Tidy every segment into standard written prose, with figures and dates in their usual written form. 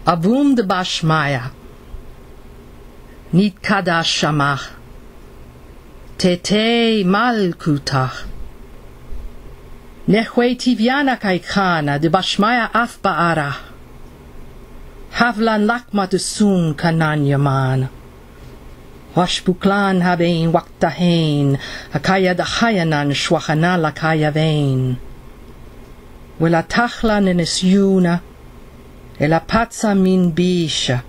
Avum de Bashmaya, Nit Kadash Shamach, Tete Malkutach, Nechwe Tiviana Kaikana de Bashmaya Af Ba'ara, Havlan Lakma de Sun Kanan Yaman, Washbuklan Habein Waktahain, Akaya da Hayanan Shwachana Lakaya Vein, Welatachla Nenesyuna, Elapatsa Min Bisha,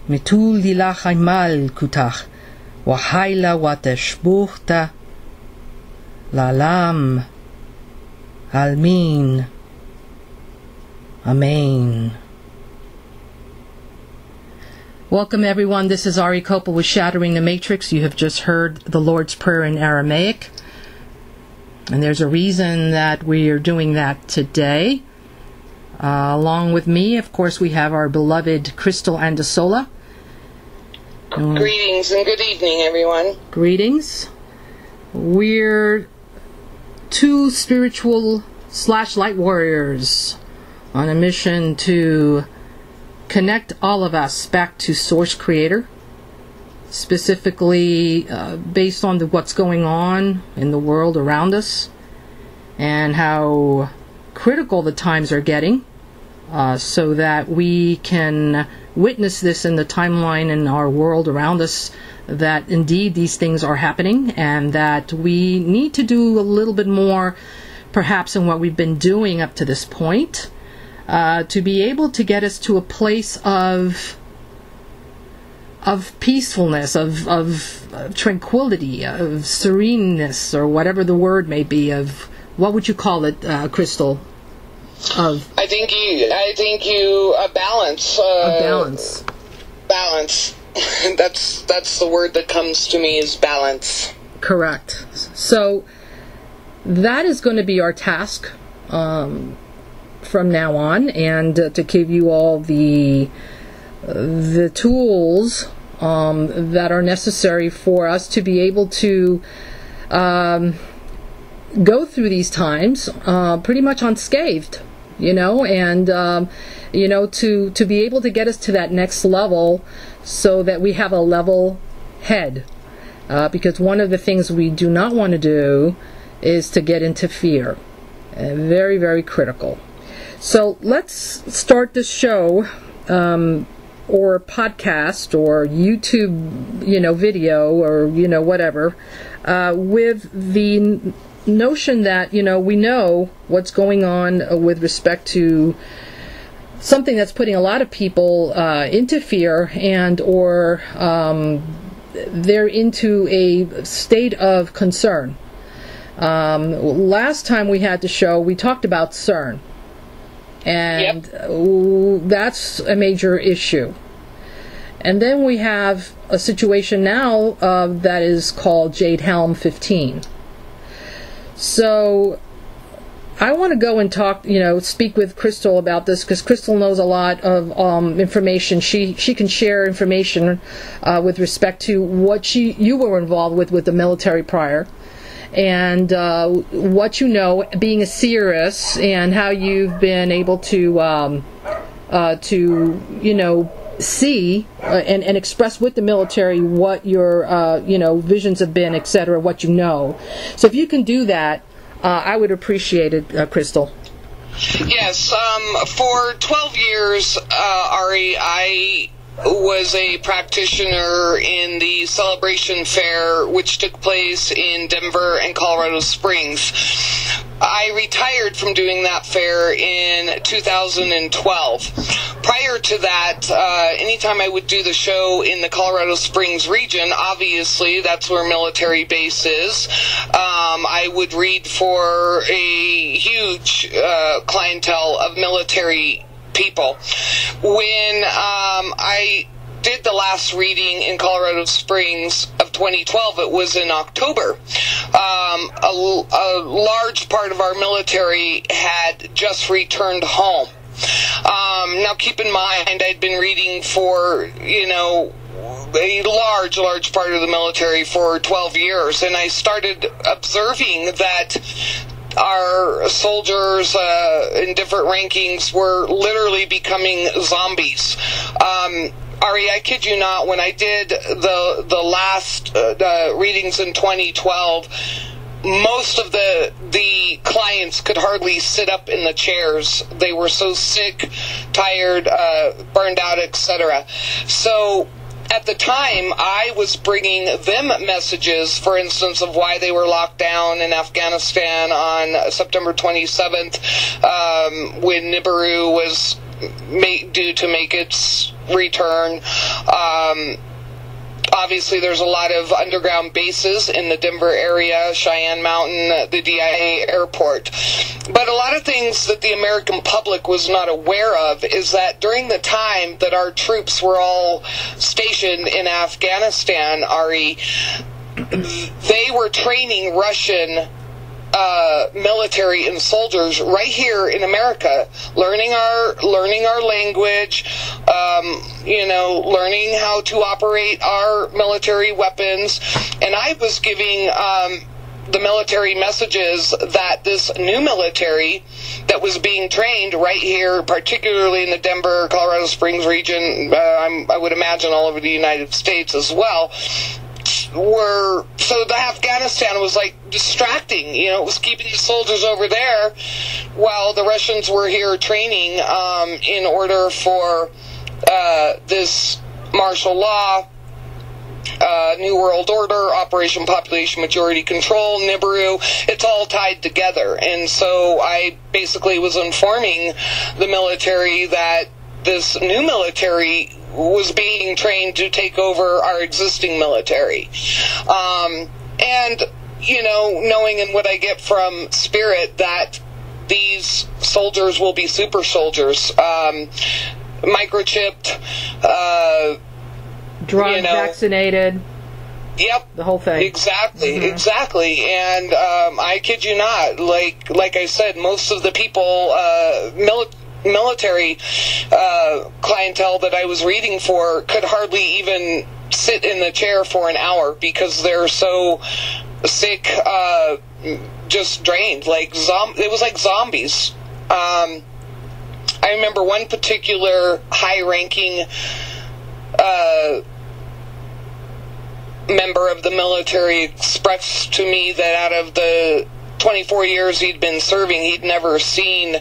Metul Dilach Aimal Kutach, Wahaila Wateshbuchta, Lalam, Almin, Amen. Welcome everyone, this is Ari Kopel with Shattering the Matrix. You have just heard the Lord's Prayer in Aramaic. And there's a reason that we are doing that today. Along with me, of course, we have our beloved Crystal Andasola. Greetings and good evening, everyone. Greetings. We're two spiritual / light warriors on a mission to connect all of us back to Source Creator, specifically based on what's going on in the world around us and how critical the times are getting, so that we can witness this in the timeline in our world around us, that indeed these things are happening and that we need to do a little bit more perhaps than what we've been doing up to this point, to be able to get us to a place of peacefulness, of tranquility, of sereneness, or whatever the word may be. Of what would you call it, Crystal? I think you a balance. A balance. Balance. that's the word that comes to me, is balance. Correct. So that is going to be our task from now on, and to give you all the tools that are necessary for us to be able to go through these times pretty much unscathed, and to be able to get us to that next level so that we have a level head, because one of the things we do not want to do is to get into fear. Very, very critical. So let's start this show, or podcast, or YouTube, video, or whatever, with the notion that we know what's going on with respect to something that's putting a lot of people into fear, and or they're into a state of concern. Last time we had the show, we talked about CERN. And that's a major issue. And then we have a situation now that is called Jade Helm 15. So I want to go and talk, speak with Crystal about this, because Crystal knows a lot of information. She can share information with respect to what you were involved with the military prior. And what being a seeress, and how you've been able to see and express with the military what your visions have been, etc., what you know. So if you can do that, I would appreciate it, Crystal. Yes, for 12 years, Ari, I was a practitioner in the Celebration Fair, which took place in Denver and Colorado Springs. I retired from doing that fair in 2012. Prior to that, anytime I would do the show in the Colorado Springs region, obviously that's where military base is, I would read for a huge clientele of military people. When I did the last reading in Colorado Springs of 2012, it was in October. A large part of our military had just returned home. Now keep in mind, I'd been reading for, a large part of the military for 12 years, and I started observing that our soldiers in different rankings were literally becoming zombies. Ari, I kid you not, when I did the last readings in 2012, most of the clients could hardly sit up in the chairs. They were so sick, tired, burned out, etc. So at the time, I was bringing them messages, for instance, of why they were locked down in Afghanistan on September 27th, when Nibiru was due to make its return. Obviously, there's a lot of underground bases in the Denver area, Cheyenne Mountain, the DIA airport. But a lot of things that the American public was not aware of is that during the time that our troops were all stationed in Afghanistan, Ari, they were training Russian military and soldiers right here in America, learning our language, learning how to operate our military weapons. And I was giving the military messages that this new military that was being trained right here, particularly in the Denver, Colorado Springs region, I would imagine all over the United States as well, so the Afghanistan was like distracting, it was keeping the soldiers over there while the Russians were here training in order for this martial law, New World Order, Operation Population Majority Control, Nibiru. It's all tied together. And so I basically was informing the military that this new military was being trained to take over our existing military. And, knowing in what I get from Spirit that these soldiers will be super soldiers, microchipped, drug vaccinated. Yep. The whole thing. Exactly, exactly. And I kid you not, like I said, most of the people, military clientele that I was reading for could hardly even sit in the chair for an hour because they're so sick, just drained. It was like zombies. I remember one particular high-ranking member of the military expressed to me that out of the 24 years he'd been serving, he'd never seen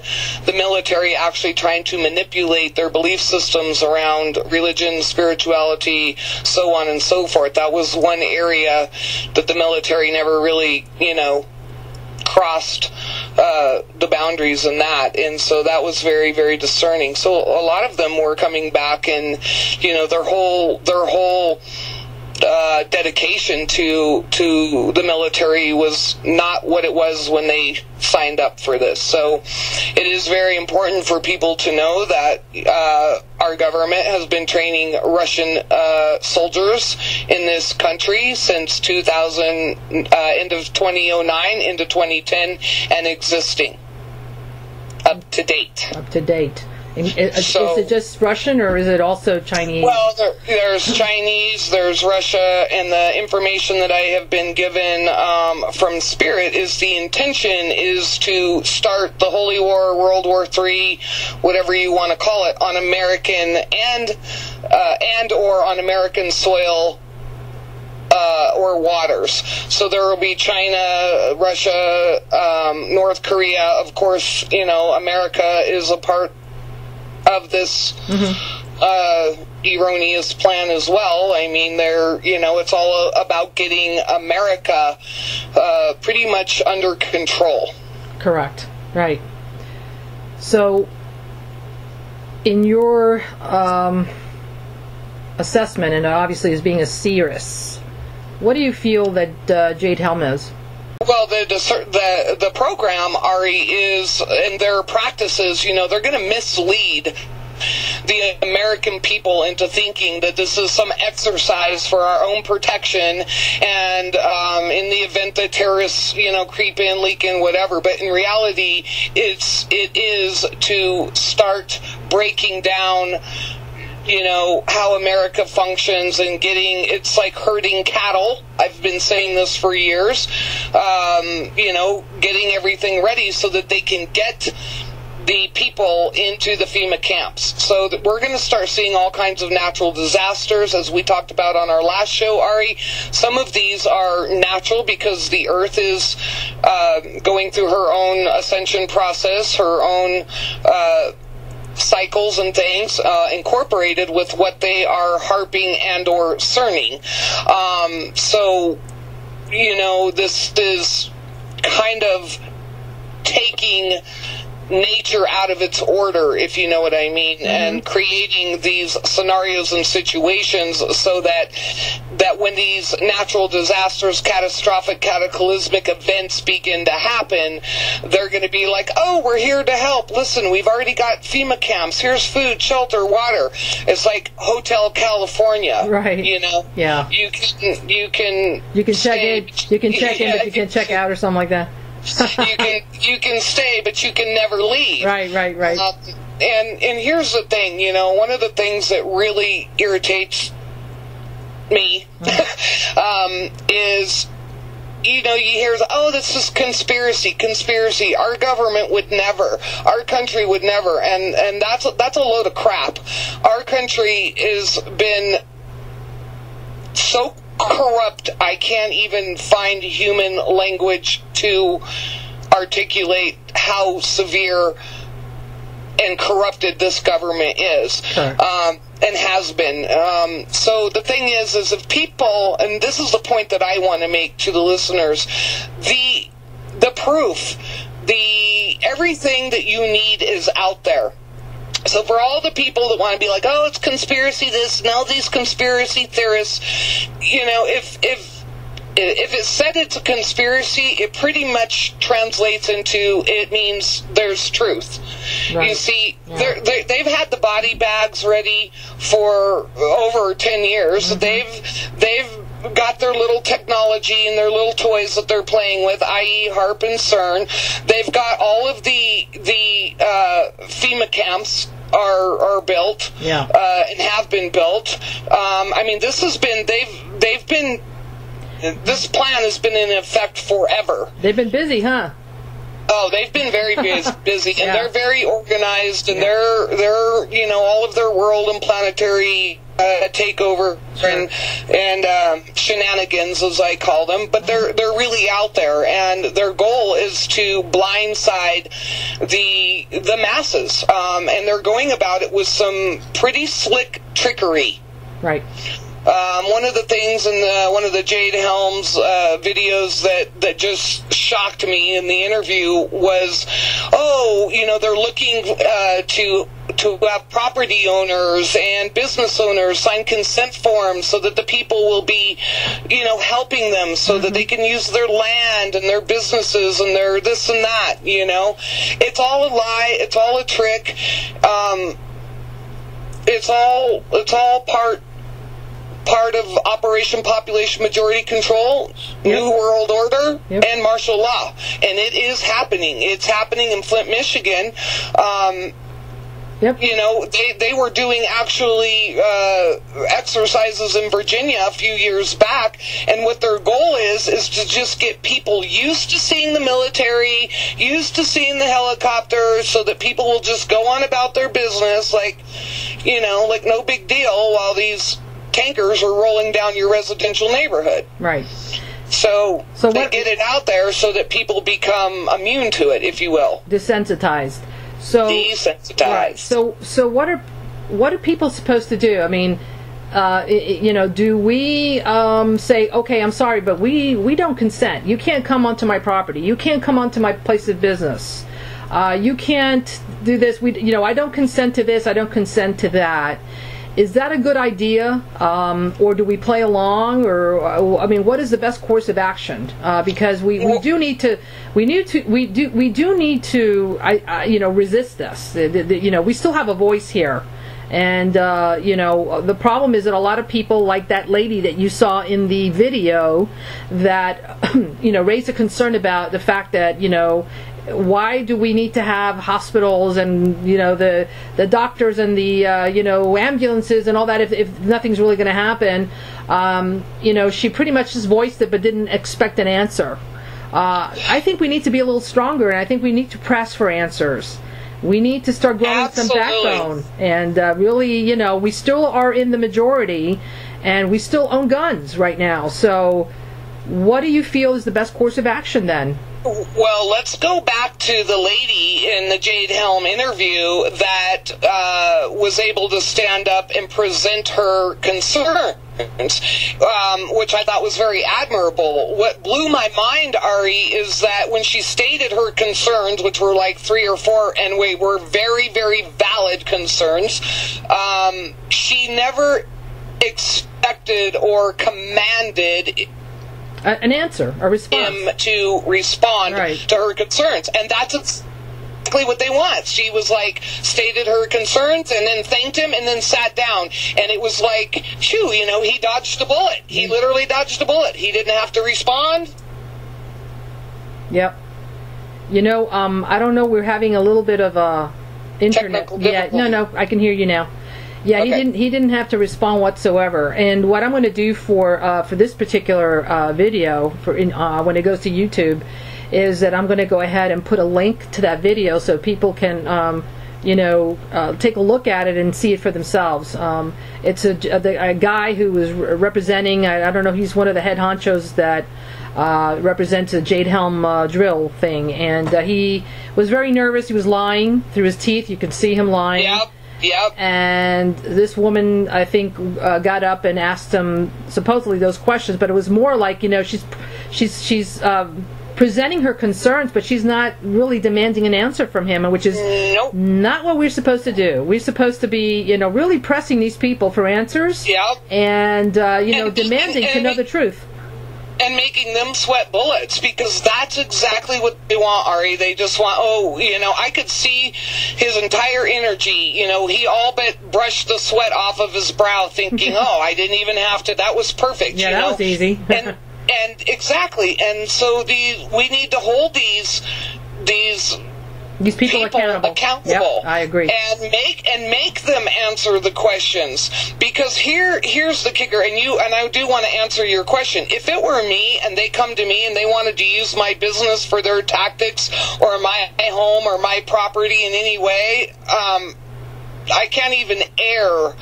the military actually trying to manipulate their belief systems around religion, spirituality, so on and so forth. That was one area that the military never really, crossed the boundaries in that. And so that was very, very discerning. So a lot of them were coming back, and, their whole dedication to the military was not what it was when they signed up for this. So it is very important for people to know that our government has been training Russian soldiers in this country since 2000, end of 2009 into 2010, and existing up to date. Up to date. Is it just Russian, or is it also Chinese? Well, there's Chinese, there's Russia, and the information that I have been given from Spirit is the intention is to start the Holy War, World War III, whatever you want to call it, on American and or on American soil or waters. So there will be China, Russia, North Korea. Of course, America is a part of this erroneous plan as well. I mean, it's all about getting America pretty much under control. Correct. Right. So, in your assessment, and obviously as being a seeress, what do you feel that Jade Helm is? Well, the program, Ari, is, and their practices, they're going to mislead the American people into thinking that this is some exercise for our own protection, and in the event that terrorists, creep in, leak in, whatever. But in reality, it is to start breaking down how America functions and it's like herding cattle. I've been saying this for years. Getting everything ready so that they can get the people into the FEMA camps. So that we're going to start seeing all kinds of natural disasters, as we talked about on our last show, Ari. Some of these are natural because the Earth is going through her own ascension process, her own cycles and things incorporated with what they are harping and or cerning. This is kind of taking nature out of its order, if you know what I mean, and creating these scenarios and situations so that when these natural disasters, catastrophic, cataclysmic events begin to happen, they're going to be like, oh, we're here to help. Listen, we've already got FEMA camps. Here's food, shelter, water. It's like Hotel California, right? Yeah. You can check in. You can check in, but you can't check out, or something like that. you can stay, but you can never leave. Right. And here's the thing, one of the things that really irritates me is, you hear, oh, this is conspiracy. Our government would never. Our country would never. And that's a load of crap. Our country has been so corrupt, I can't even find human language to articulate how severe and corrupted this government is. Sure. And has been. So the thing is if people, and this is the point that I want to make to the listeners, the proof, everything that you need is out there. So for all the people that want to be like, oh, it's conspiracy this, now these conspiracy theorists, if it's said it's a conspiracy, it pretty much translates into, it means there's truth. Right. You see, they've had the body bags ready for over 10 years. They've got their little technology and their little toys that they're playing with, i.e. HARP and CERN. They've got all of the FEMA camps are built, and have been built. This plan has been in effect forever. They've been busy, huh? Oh, they've been very busy, and they're very organized, and they're all of their world and planetary takeover and shenanigans, as I call them, but they're really out there, and their goal is to blindside the masses, and they're going about it with some pretty slick trickery. Right. One of the things in one of the Jade Helm's videos that just shocked me in the interview was, they're looking to have property owners and business owners sign consent forms so that the people will be, helping them so that they can use their land and their businesses and their this and that, It's all a lie. It's all a trick. It's all part of Operation Population Majority Control, New World Order, and martial law. And it is happening. It's happening in Flint, Michigan. They were doing actually exercises in Virginia a few years back, and what their goal is to just get people used to seeing the military, used to seeing the helicopters, so that people will just go on about their business like no big deal, while these tankers are rolling down your residential neighborhood. Right. So they get it out there so that people become immune to it, if you will. Desensitized. Desensitized. Right. So what are people supposed to do? I mean, do we say, okay, I'm sorry, but we don't consent. You can't come onto my property. You can't come onto my place of business. You can't do this. I don't consent to this. I don't consent to that. Is that a good idea, or do we play along, or what is the best course of action? Because we do need to resist this. We still have a voice here, and the problem is that a lot of people, like that lady that you saw in the video, that raised a concern about the fact that why do we need to have hospitals and, you know, the doctors and the, you know, ambulances and all that if nothing's really going to happen? You know, she pretty much just voiced it but didn't expect an answer. I think we need to be a little stronger, and I think we need to press for answers. We need to start growing some backbone. And really, you know, we still are in the majority, and we still own guns right now. So what do you feel is the best course of action then? Well, let's go back to the lady in the Jade Helm interview that was able to stand up and present her concerns, which I thought was very admirable. What blew my mind, Ari, is that when she stated her concerns, which were like 3 or 4, and we were very, very valid concerns, she never expected or commanded an answer, a response. Him to respond to her concerns. And that's exactly what they want. She was like, stated her concerns and then thanked him and then sat down. And it was like, phew, you know, he dodged a bullet. He literally dodged a bullet. He didn't have to respond. Yep. You know, I don't know, we're having a little bit of a internet. Yeah, no, I can hear you now. Yeah, okay. He didn't have to respond whatsoever. And what I'm going to do for this particular video, when it goes to YouTube, is that I'm going to go ahead and put a link to that video so people can, you know, take a look at it and see it for themselves. It's a guy who was representing, I don't know, he's one of the head honchos that represents the Jade Helm drill thing. And he was very nervous. He was lying through his teeth. You could see him lying. Yep. Yep. And this woman, I think, got up and asked him supposedly those questions, but it was more like, you know, she's presenting her concerns, but she's not really demanding an answer from him, which is not what we're supposed to do. We're supposed to be, you know, really pressing these people for answers, and you know, demanding to know the truth. And making them sweat bullets, because that's exactly what they want, Ari. They just want, oh, you know, I could see his entire energy. You know, he all but brushed the sweat off of his brow thinking, oh, I didn't even have to. That was perfect. Yeah, you know? That was easy. and exactly. And so we need to hold these people accountable. Yep, I agree. And make them answer the questions, because here's the kicker. And I do want to answer your question. If it were me and they come to me and they wanted to use my business for their tactics or my home or my property in any way, I can't even air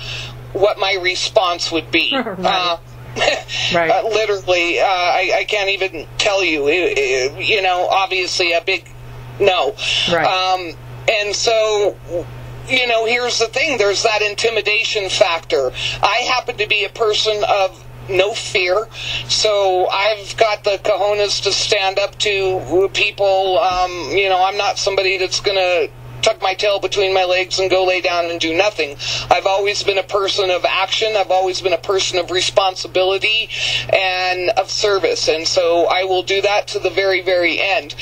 what my response would be. Right. Literally, I can't even tell you. You know, obviously a big no. Right. And so, you know, here's the thing. There's that intimidation factor. I happen to be a person of no fear, so I've got the cojones to stand up to people. You know, I'm not somebody that's going to tuck my tail between my legs and go lay down and do nothing. I've always been a person of action. I've always been a person of responsibility and of service, and so I will do that to the very, very end.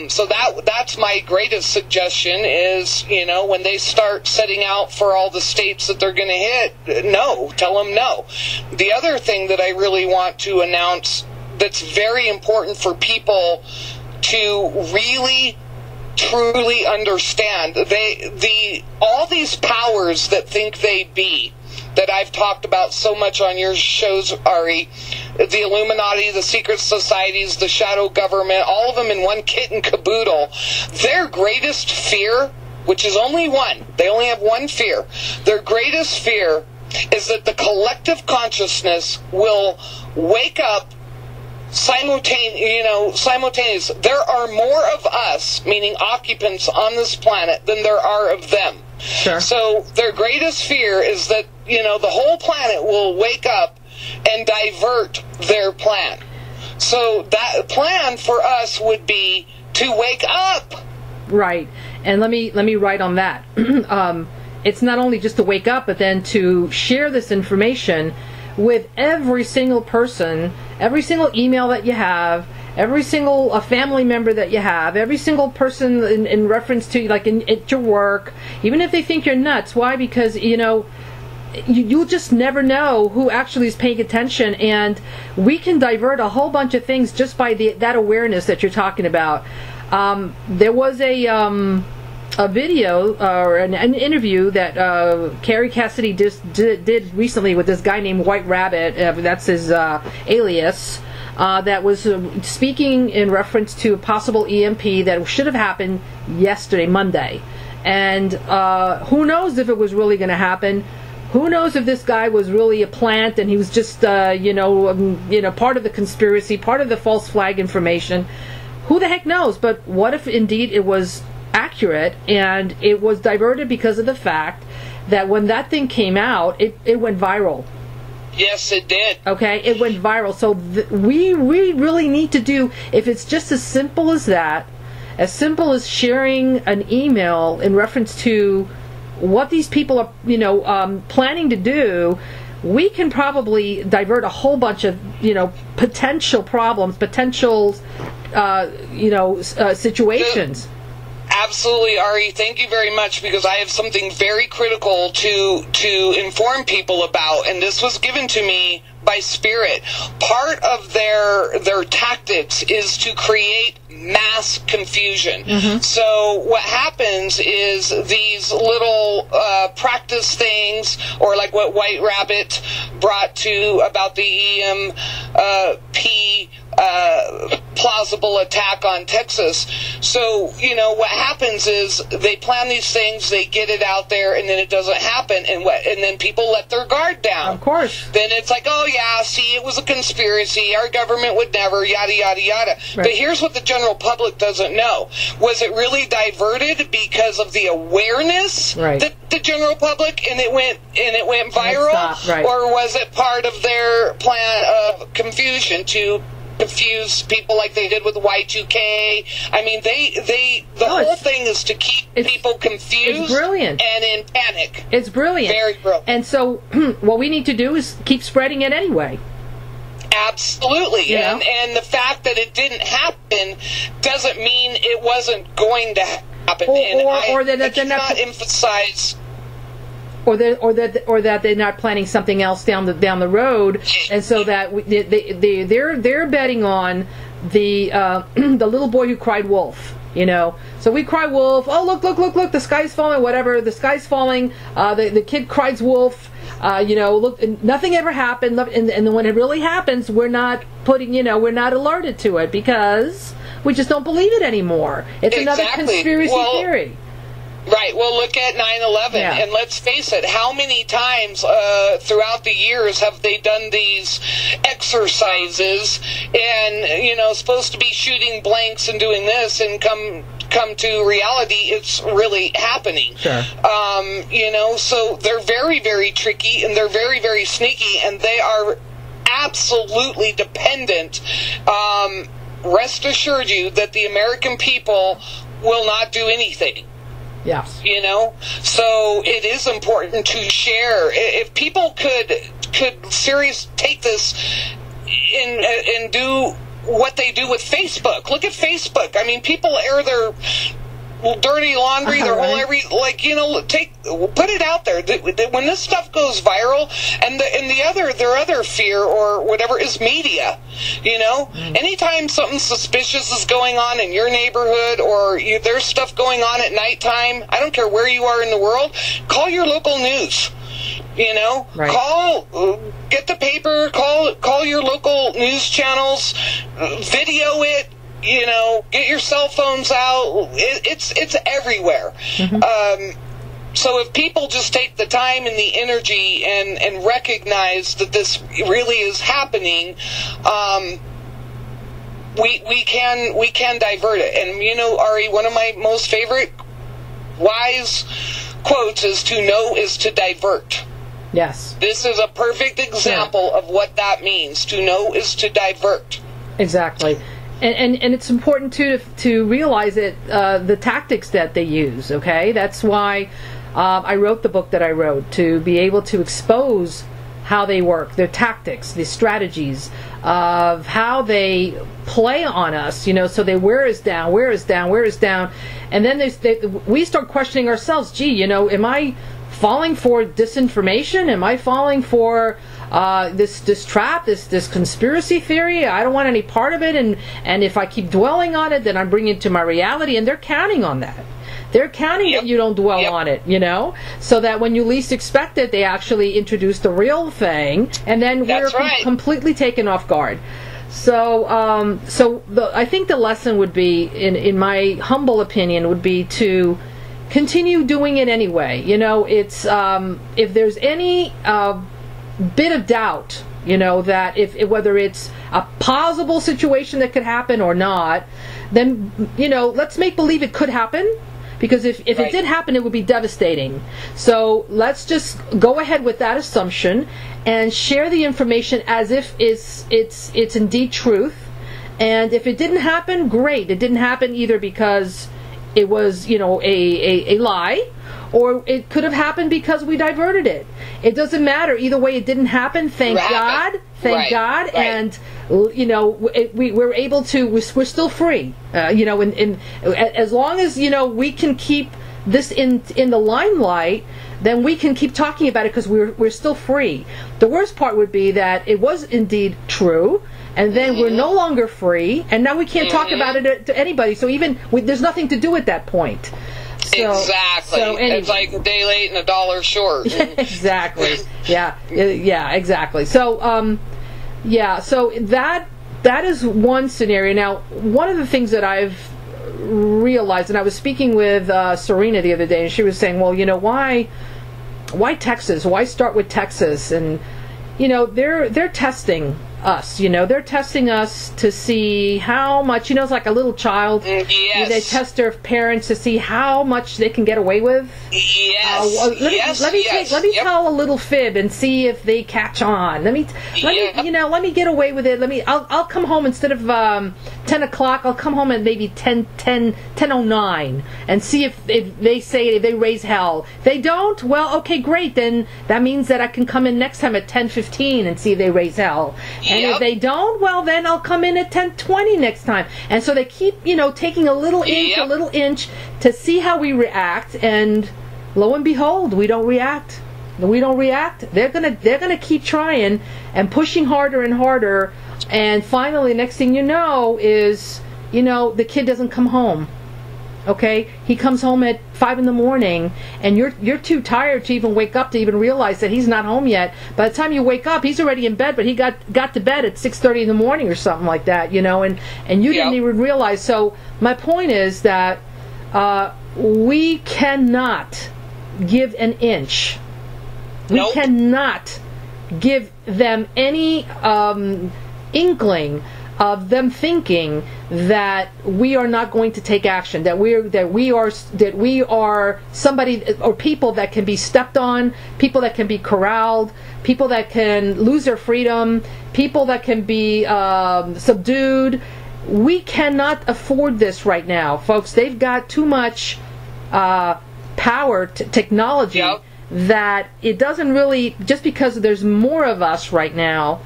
So that's my greatest suggestion is, you know, when they start setting out for all the states that they're going to hit, no, tell them no. The other thing that I really want to announce that's very important for people to really truly understand, all these powers that think they be, that I've talked about so much on your shows, Ari, the Illuminati, the secret societies, the shadow government, all of them in one kit and caboodle, their greatest fear, which is only one, they only have one fear, their greatest fear is that the collective consciousness will wake up simultaneous. There are more of us, meaning occupants on this planet, than there are of them. Sure. So their greatest fear is that, you know, the whole planet will wake up and divert their plan. So that plan for us would be to wake up. Right. And let me write on that. It's not only just to wake up, but then to share this information with every single person, every single email that you have, every single family member that you have, every single person in reference to, like, at your work, even if they think you're nuts. Why? Because, you know, you'll just never know who actually is paying attention, and we can divert a whole bunch of things just by that awareness that you're talking about. There was a video or an interview that Carrie Cassidy did recently with this guy named White Rabbit. That's his alias. That was speaking in reference to a possible EMP that should have happened yesterday, Monday. And who knows if it was really going to happen? Who knows if this guy was really a plant and he was just, part of the conspiracy, part of the false flag information? Who the heck knows? But what if indeed it was accurate and it was diverted because of the fact that when that thing came out, it went viral. Yes, it did. Okay, it went viral. So we really need to do, if it's just as simple as that, as simple as sharing an email in reference to what these people are, planning to do, we can probably divert a whole bunch of, potential problems, potential, situations. Absolutely, Ari. Thank you very much, because I have something very critical to inform people about, and this was given to me by Spirit. Part of their tactics is to create mass confusion. Mm-hmm. So what happens is these little practice things, or like what White Rabbit brought to about the EMP plausible attack on Texas. So, what happens is they plan these things, they get it out there, and then it doesn't happen, and then people let their guard down. Of course. Then it's like, oh yeah, see, it was a conspiracy, our government would never, yada, yada, yada. Right. But here's what the general public doesn't know. Was it really diverted because of the awareness that the general public, and it went viral? Right. Or was it part of their plan of confusion to confuse people like they did with Y2K? I mean, the whole thing is to keep people confused. It's brilliant. And in panic. It's brilliant. Very brilliant. And so what we need to do is keep spreading it anyway. Absolutely. And the fact that it didn't happen doesn't mean it wasn't going to happen. Or that I cannot emphasize... Or that they're not planning something else down the road, and so that they're betting on the the little boy who cried wolf. So we cry wolf. Oh, look, the sky's falling. Whatever, the sky's falling. The kid cries wolf. Look, nothing ever happened, and when it really happens, we're not alerted to it because we just don't believe it anymore. It's another conspiracy theory. Right. Well, look at 9/11, and let's face it, how many times throughout the years have they done these exercises and, supposed to be shooting blanks and doing this, and come to reality, it's really happening. Sure. So they're very, very tricky, and they're very, very sneaky, and they are absolutely dependent. Rest assured you that the American people will not do anything. Yes. So it is important to share. If people could take this and do what they do with Facebook. Look at Facebook. I mean, people air their dirty laundry, their whole put it out there. When this stuff goes viral, and their other fear or whatever is media. Anytime something suspicious is going on in your neighborhood, or there's stuff going on at nighttime, I don't care where you are in the world, call your local news. Right. Get the paper, call your local news channels, video it. Get your cell phones out. It's everywhere. Mm-hmm. So if people just take the time and the energy and recognize that this really is happening, we can divert it. And Ari, one of my most favorite wise quotes is, "To know is to divert." Yes. This is a perfect example of what that means. To know is to divert. Exactly. And it's important to realize that the tactics that they use. Okay, that's why I wrote the book that I wrote, to be able to expose how they work, their tactics, the strategies of how they play on us. So they wear us down, and then we start questioning ourselves. Gee, am I falling for disinformation? Am I falling for this trap, this conspiracy theory. I don't want any part of it, and if I keep dwelling on it, then I'm bringing it to my reality, and they're counting on that. They're counting that you don't dwell on it, so that when you least expect it, they actually introduce the real thing, and then we're completely taken off guard. So, I think the lesson would be, in my humble opinion, would be to continue doing it anyway. It's if there's any bit of doubt, that if whether it's a plausible situation that could happen or not, then let's make believe it could happen. Because if it did happen, it would be devastating. So let's just go ahead with that assumption and share the information as if it's indeed truth. And if it didn't happen, great. It didn't happen either because it was a lie, or it could have happened because we diverted it. It doesn't matter. Either way, it didn't happen. Thank God. Thank God. And we're able to. We're still free. As long as we can keep this in the limelight, then we can keep talking about it because we're still free. The worst part would be that it was indeed true, and then we're no longer free, and now we can't talk about it to anybody. So there's nothing to do at that point. Exactly. So anyway. It's like a day late and a dollar short. Exactly. Yeah, exactly. So, so that is one scenario. Now, one of the things that I've realized, and I was speaking with Serena the other day, and she was saying, well, why Texas? Why start with Texas? And they're testing us. They're testing us to see how much. It's like a little child. Yes. They test their parents to see how much they can get away with. Yes. Let me tell a little fib and see if they catch on. Let me get away with it. I'll come home instead of 10 o'clock. I'll come home at maybe 10:09 and see if they raise hell. If they don't, well, okay, great. Then that means that I can come in next time at 10:15 and see if they raise hell. And if they don't, well, then I'll come in at 10:20 next time. And so they keep, taking a little inch to see how we react. And lo and behold, we don't react. They're gonna keep trying and pushing harder and harder. And finally, next thing you know is, the kid doesn't come home. Okay, he comes home at 5 a.m, and you're too tired to even wake up to even realize that he's not home yet. By the time you wake up, he's already in bed, but he got to bed at 6:30 in the morning or something like that, and you didn't even realize. So my point is that we cannot give an inch. We cannot give them any inkling of them thinking that we are not going to take action, that we are somebody or people that can be stepped on, people that can be corralled, people that can lose their freedom, people that can be subdued. We cannot afford this right now, folks. They've got too much power, technology, that it doesn't really, just because there's more of us right now,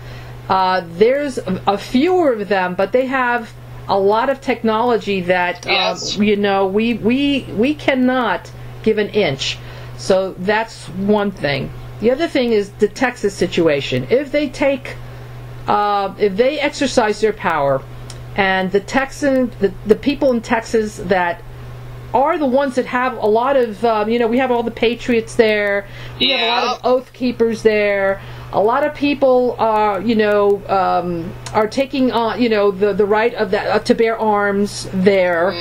there's a fewer of them, but they have a lot of technology that we cannot give an inch. So that's one thing. The other thing is the Texas situation. If they exercise their power, and the people in Texas that are the ones that have a lot of, we have all the patriots there. We have a lot of oath keepers there. A lot of people are taking on, the right of that to bear arms there.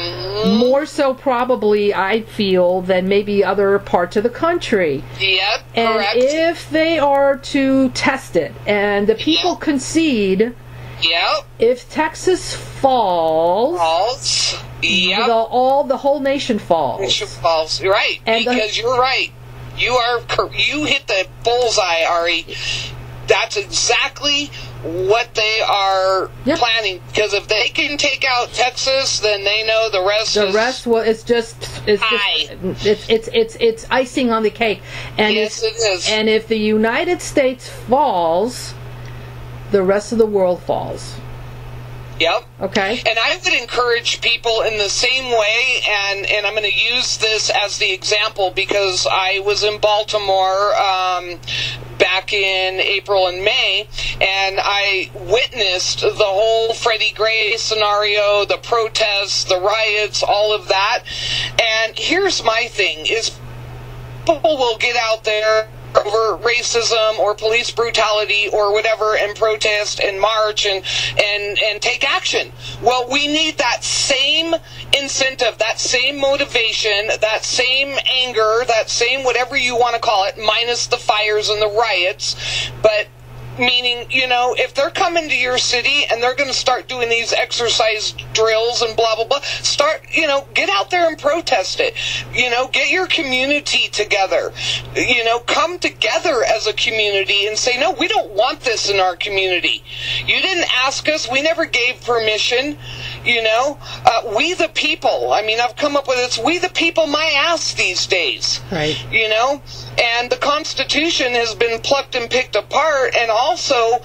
More so, probably, I feel, than maybe other parts of the country. Yep, and correct. If they are to test it, and the people concede, if Texas falls. Yep. The whole nation falls. Nation falls, right? And because you're right. You hit the bullseye, Ari. That's exactly what they are planning. Because if they can take out Texas, then they know the rest. Well, it's icing on the cake. And it is. And if the United States falls, the rest of the world falls. Yep. Okay. And I would encourage people in the same way, and I'm going to use this as the example because I was in Baltimore back in April and May, and I witnessed the whole Freddie Gray scenario, the protests, the riots, all of that. And here's my thing, is people will get out there over racism or police brutality or whatever and protest and march and take action. Well, we need that same incentive, that same motivation, that same anger, that same whatever you want to call it, minus the fires and the riots, but meaning, if they're coming to your city and they're going to start doing these exercise drills and blah, blah, blah, get out there and protest it. Get your community together. Come together as a community and say, no, we don't want this in our community. You didn't ask us. We never gave permission. We the people. I mean, I've come up with it's we the people my ass these days. Right. And the Constitution has been plucked and picked apart, and also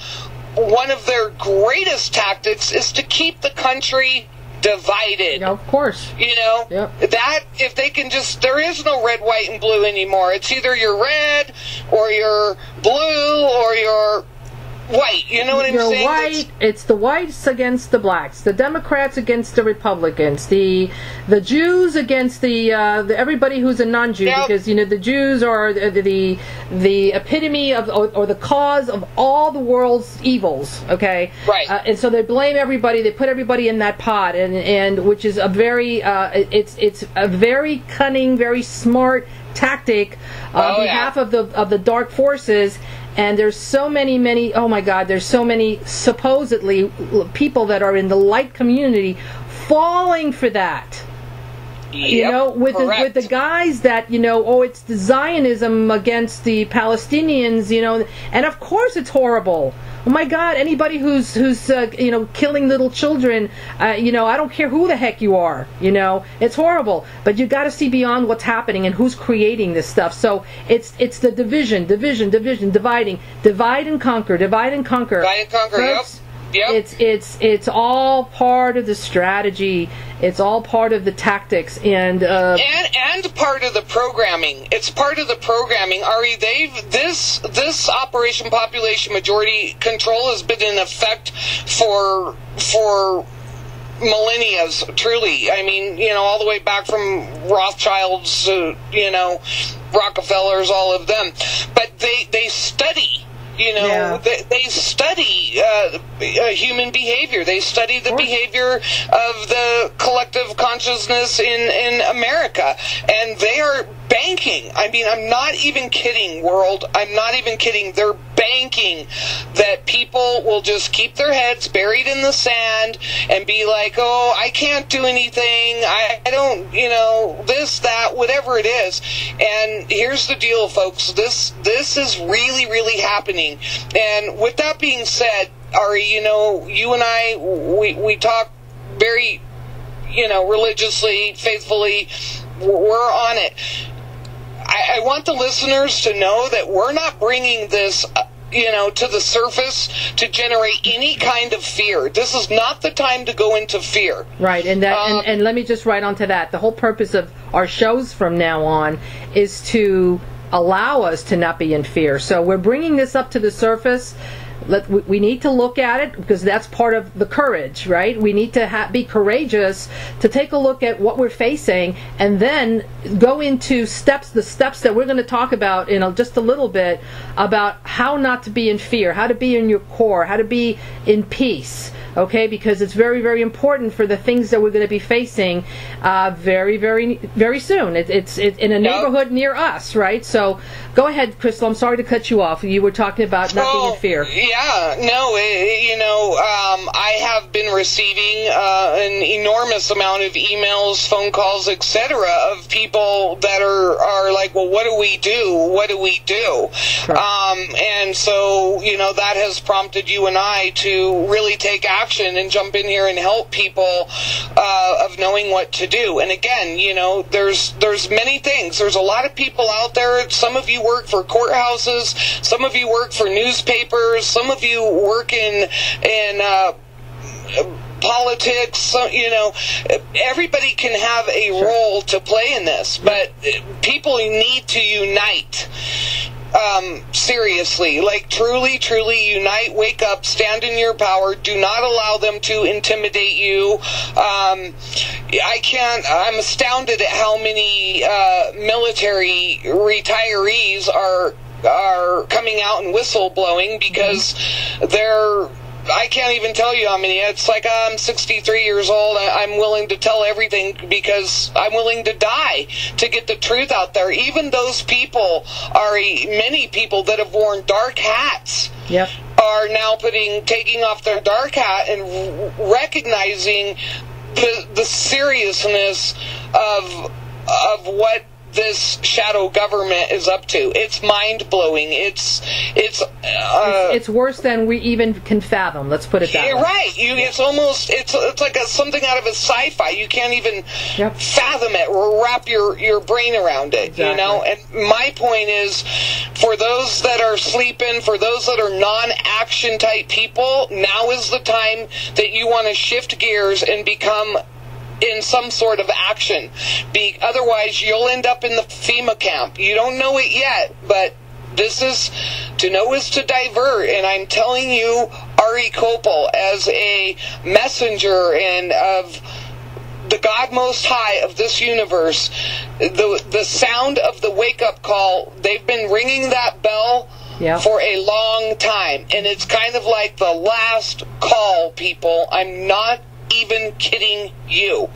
one of their greatest tactics is to keep the country divided. Yeah, of course. Yep. That, if they can there is no red, white, and blue anymore. It's either you're red, or you're blue, or you're white. You know what I'm saying? You're white. It's the whites against the blacks, the Democrats against the Republicans, the Jews against the everybody who's a non-Jew, yep. because the Jews are the epitome of or the cause of all the world's evils. Okay, right. And so they blame everybody. They put everybody in that pot, and which is a very it's a very cunning, very smart tactic on behalf of the dark forces. And there's so many, oh my God, there's so many supposedly people that are in the light community falling for that. Yep, with the guys that, it's the Zionism against the Palestinians, and of course it's horrible. Oh my God, anybody who's killing little children, I don't care who the heck you are, it's horrible. But you got to see beyond what's happening and who's creating this stuff. So it's the division, dividing, divide and conquer. Divide and conquer, Folks, yep. It's all part of the strategy. It's all part of the tactics and part of the programming. It's part of the programming. Ari, this Operation Population Majority Control has been in effect for millennia, truly. I mean, all the way back from Rothschilds, Rockefellers, all of them. But they study. They study human behavior. They study the behavior of the collective consciousness in America. And they are banking. I mean, I'm not even kidding, world. I'm not even kidding. They're banking that people will just keep their heads buried in the sand and be like, oh, I can't do anything. I don't, this, that, whatever it is. And here's the deal, folks. This is really, really happening. And with that being said, Ari, you and I, we talk very, religiously, faithfully. We're on it. I want the listeners to know that we're not bringing this, to the surface to generate any kind of fear. This is not the time to go into fear. Right, and and let me just write on to that. The whole purpose of our shows from now on is to allow us to not be in fear. So we're bringing this up to the surface. We need to look at it because that's part of the courage, right? We need to be courageous to take a look at what we're facing and then go into the steps that we're going to talk about in just a little bit about how not to be in fear, how to be in your core, how to be in peace. Okay, because it's very, very important for the things that we're going to be facing very, very, very soon. It's in a neighborhood near us, right? So go ahead, Crystal. I'm sorry to cut you off. You were talking about not being in fear. Yeah, no, I have been receiving an enormous amount of emails, phone calls, etc. of people that are like, well, what do we do? What do we do? Sure. And so, that has prompted you and I to really take action and jump in here and help people of knowing what to do. And again, there's many things. There's a lot of people out there. Some of you work for courthouses. Some of you work for newspapers. Some of you work in politics. Everybody can have a role to play in this, but people need to unite. seriously, like truly unite, wake up, stand in your power. Do not allow them to intimidate you. I'm astounded at how many military retirees are coming out and whistleblowing, because I can't even tell you how many. It's like, I'm 63 years old. I'm willing to tell everything because I'm willing to die to get the truth out there. Even those people, many people that have worn dark hats, yep, are now taking off their dark hat and recognizing the seriousness of what this shadow government is up to. It's mind-blowing. It's worse than we even can fathom. Let's put it that way. Right. It's almost, it's like something out of a sci-fi. You can't even fathom it or wrap your brain around it. Exactly. You know. And my point is, for those that are sleeping, for those that are non-action type people, now is the time that you want to shift gears and become in some sort of action. Otherwise, you'll end up in the FEMA camp. You don't know it yet, but this is, to know is to divert. And I'm telling you, Ari Kopel, as a messenger and of the God Most High of this universe, the sound of the wake-up call, they've been ringing that bell for a long time. And it's kind of like the last call, people. I'm not even kidding you.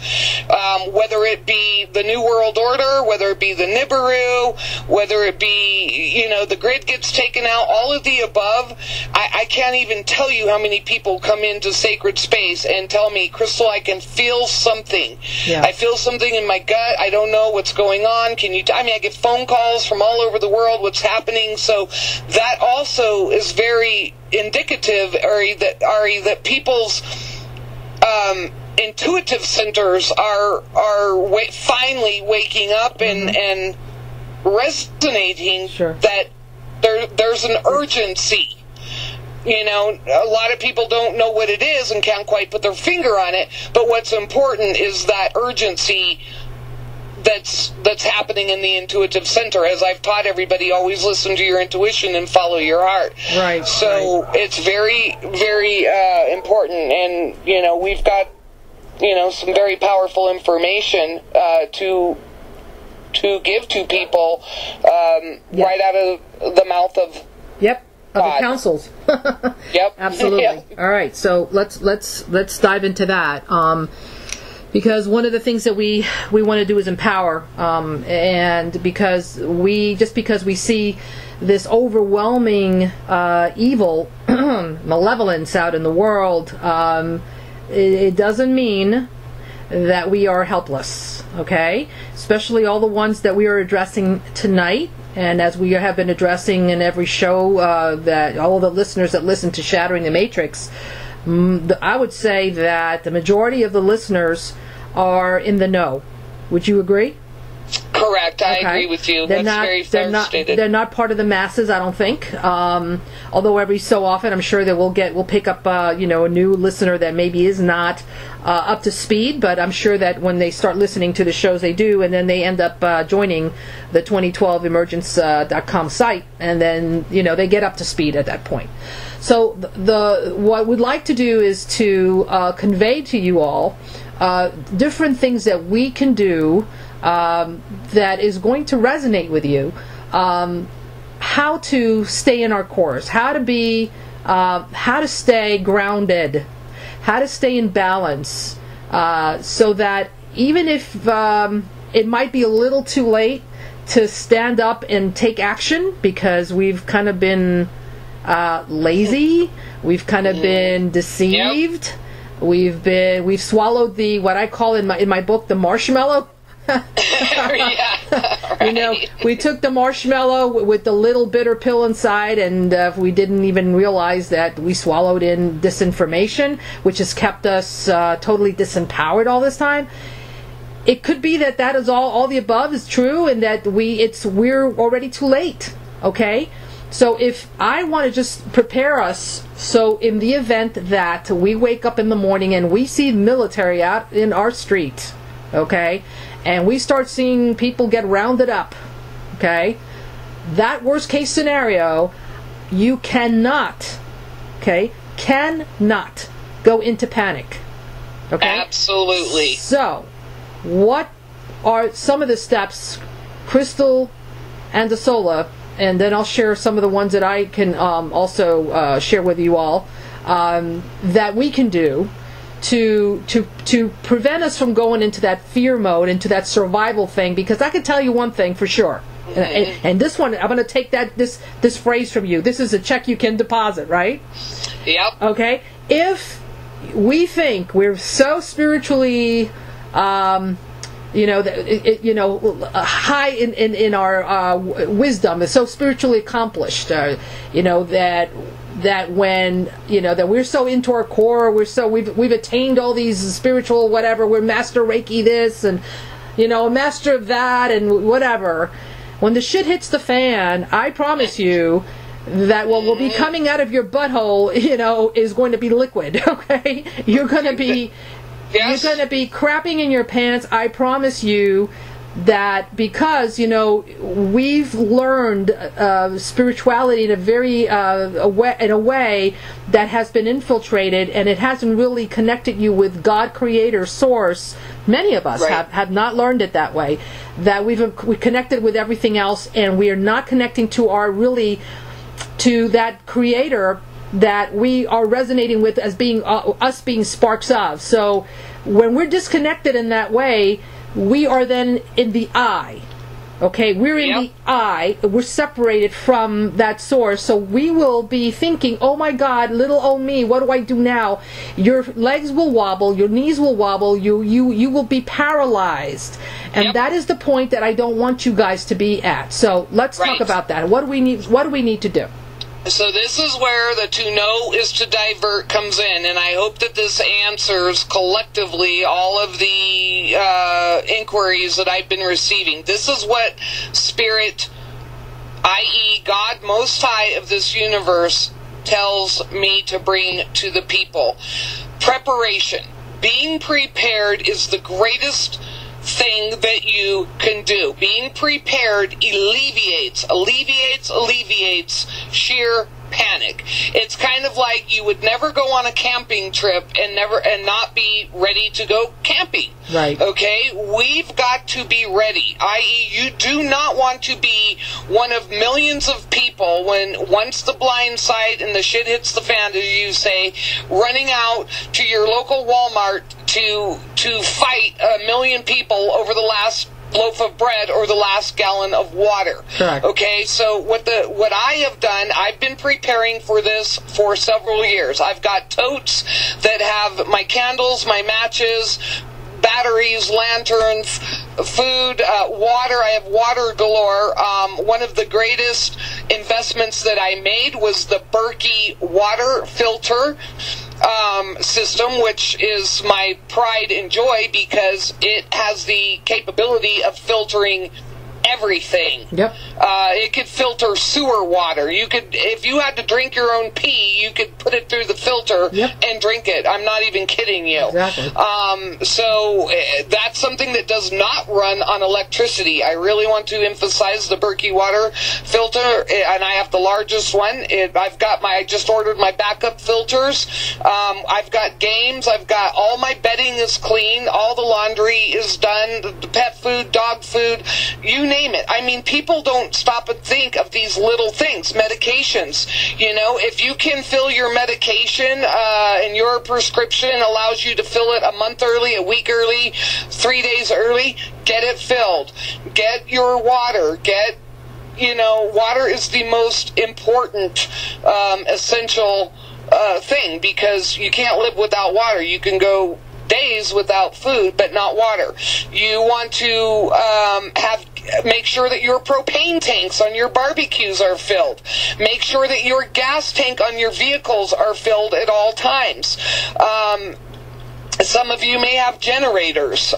Whether it be the New World Order, whether it be the Nibiru, whether it be, the grid gets taken out, all of the above, I can't even tell you how many people come into sacred space and tell me, Crystal, I can feel something. Yeah. I feel something in my gut. I don't know what's going on. I get phone calls from all over the world, what's happening. So that also is very indicative, Ari, that people's intuitive centers are finally waking up and resonating that there's an urgency. A lot of people don't know what it is and can't quite put their finger on it, but what's important is that urgency that's happening in the intuitive center. As I've taught everybody, always listen to your intuition and follow your heart. Right. So it's very, very important, and we've got some very powerful information to give to people right out of the mouth of of the councils. Yep. Absolutely. Yep. All right. So let's dive into that. Because one of the things that we want to do is empower, and because we see this overwhelming evil, malevolence out in the world, it doesn't mean that we are helpless, okay? Especially all the ones that we are addressing tonight, and as we have been addressing in every show, that all the listeners that listen to Shattering the Matrix, I would say that the majority of the listeners are in the know. Would you agree? Correct. I agree with you. That's very fair stated. They're not part of the masses, I don't think. Although every so often, I'm sure that we'll pick up a new listener that maybe is not up to speed. But I'm sure that when they start listening to the shows, they do, and then they end up joining the 2012emergence.com site, and then they get up to speed at that point. So what we'd like to do is to convey to you all different things that we can do that is going to resonate with you. How to stay in our course, how to stay grounded, how to stay in balance, so that even if it might be a little too late to stand up and take action, because we've kind of been lazy, we've kind of been deceived. Yep. We've swallowed what I call in my book the marshmallow. We took the marshmallow with the little bitter pill inside, and we didn't even realize that we swallowed in disinformation, which has kept us totally disempowered all this time. It could be that is all the above is true, and that we're already too late. Okay. So if I want to just prepare us, so in the event that we wake up in the morning and we see military out in our street, okay, and we start seeing people get rounded up, okay, that worst case scenario, you cannot go into panic. Okay? Absolutely. So, what are some of the steps, Crystal, Andasola, and then I'll share some of the ones that I can also share with you all, that we can do to prevent us from going into that fear mode, into that survival thing? Because I can tell you one thing for sure. And this one, I'm going to take this phrase from you. This is a check you can deposit, right? Yep. Okay? If we think we're so spiritually, high in our wisdom, is so spiritually accomplished, that when that we're so into our core, we've attained all these spiritual whatever, we're master Reiki this and a master of that and whatever. When the shit hits the fan, I promise you that what will be coming out of your butthole, is going to be liquid. Okay, you're going to be crapping in your pants. I promise you that, because we've learned spirituality in a very in a way that has been infiltrated, and it hasn't really connected you with God, Creator, Source. Many of us have not learned it that way. That we connected with everything else, and we are not connecting to that Creator that we are resonating with as being us being sparks of. So when we're disconnected in that way, we are then in the I. Okay, we're in the I. We're separated from that source. So we will be thinking, oh my God, little old me, what do I do now? Your legs will wobble, your knees will wobble, you will be paralyzed. And that is the point that I don't want you guys to be at. So let's talk about that. What do we need to do? So this is where the to know is to divert comes in, and I hope that this answers collectively all of the inquiries that I've been receiving. This is what Spirit, i.e. God Most High of this universe, tells me to bring to the people. Preparation. Being prepared is the greatest thing that you can do. Being prepared alleviates sheer panic. It's kind of like you would never go on a camping trip and not be ready to go camping. Right. Okay? We've got to be ready. i.e. you do not want to be one of millions of people once the blind side and the shit hits the fan, as you say, running out to your local Walmart to fight 1 million people over the last loaf of bread or the last gallon of water. Correct. Okay, so what I have done, I've been preparing for this for several years. I've got totes that have my candles, my matches, batteries, lanterns, food, water. I have water galore. One of the greatest investments that I made was the Berkey water filter system, which is my pride and joy because it has the capability of filtering everything. Yep. It could filter sewer water. You could, if you had to drink your own pee, you could put it through the filter and drink it. I'm not even kidding you. Exactly. So that's something that does not run on electricity. I really want to emphasize the Berkey water filter, and I have the largest one. I just ordered my backup filters. I've got games. I've got all my bedding is clean. All the laundry is done. The pet food, dog food, you name it. I mean, people don't stop and think of these little things. Medications. If you can fill your medication and your prescription allows you to fill it a month early, a week early, 3 days early, get it filled. Get your water. Water is the most important essential thing because you can't live without water. You can go days without food, but not water. You want to make sure that your propane tanks on your barbecues are filled. Make sure that your gas tank on your vehicles are filled at all times. Some of you may have generators.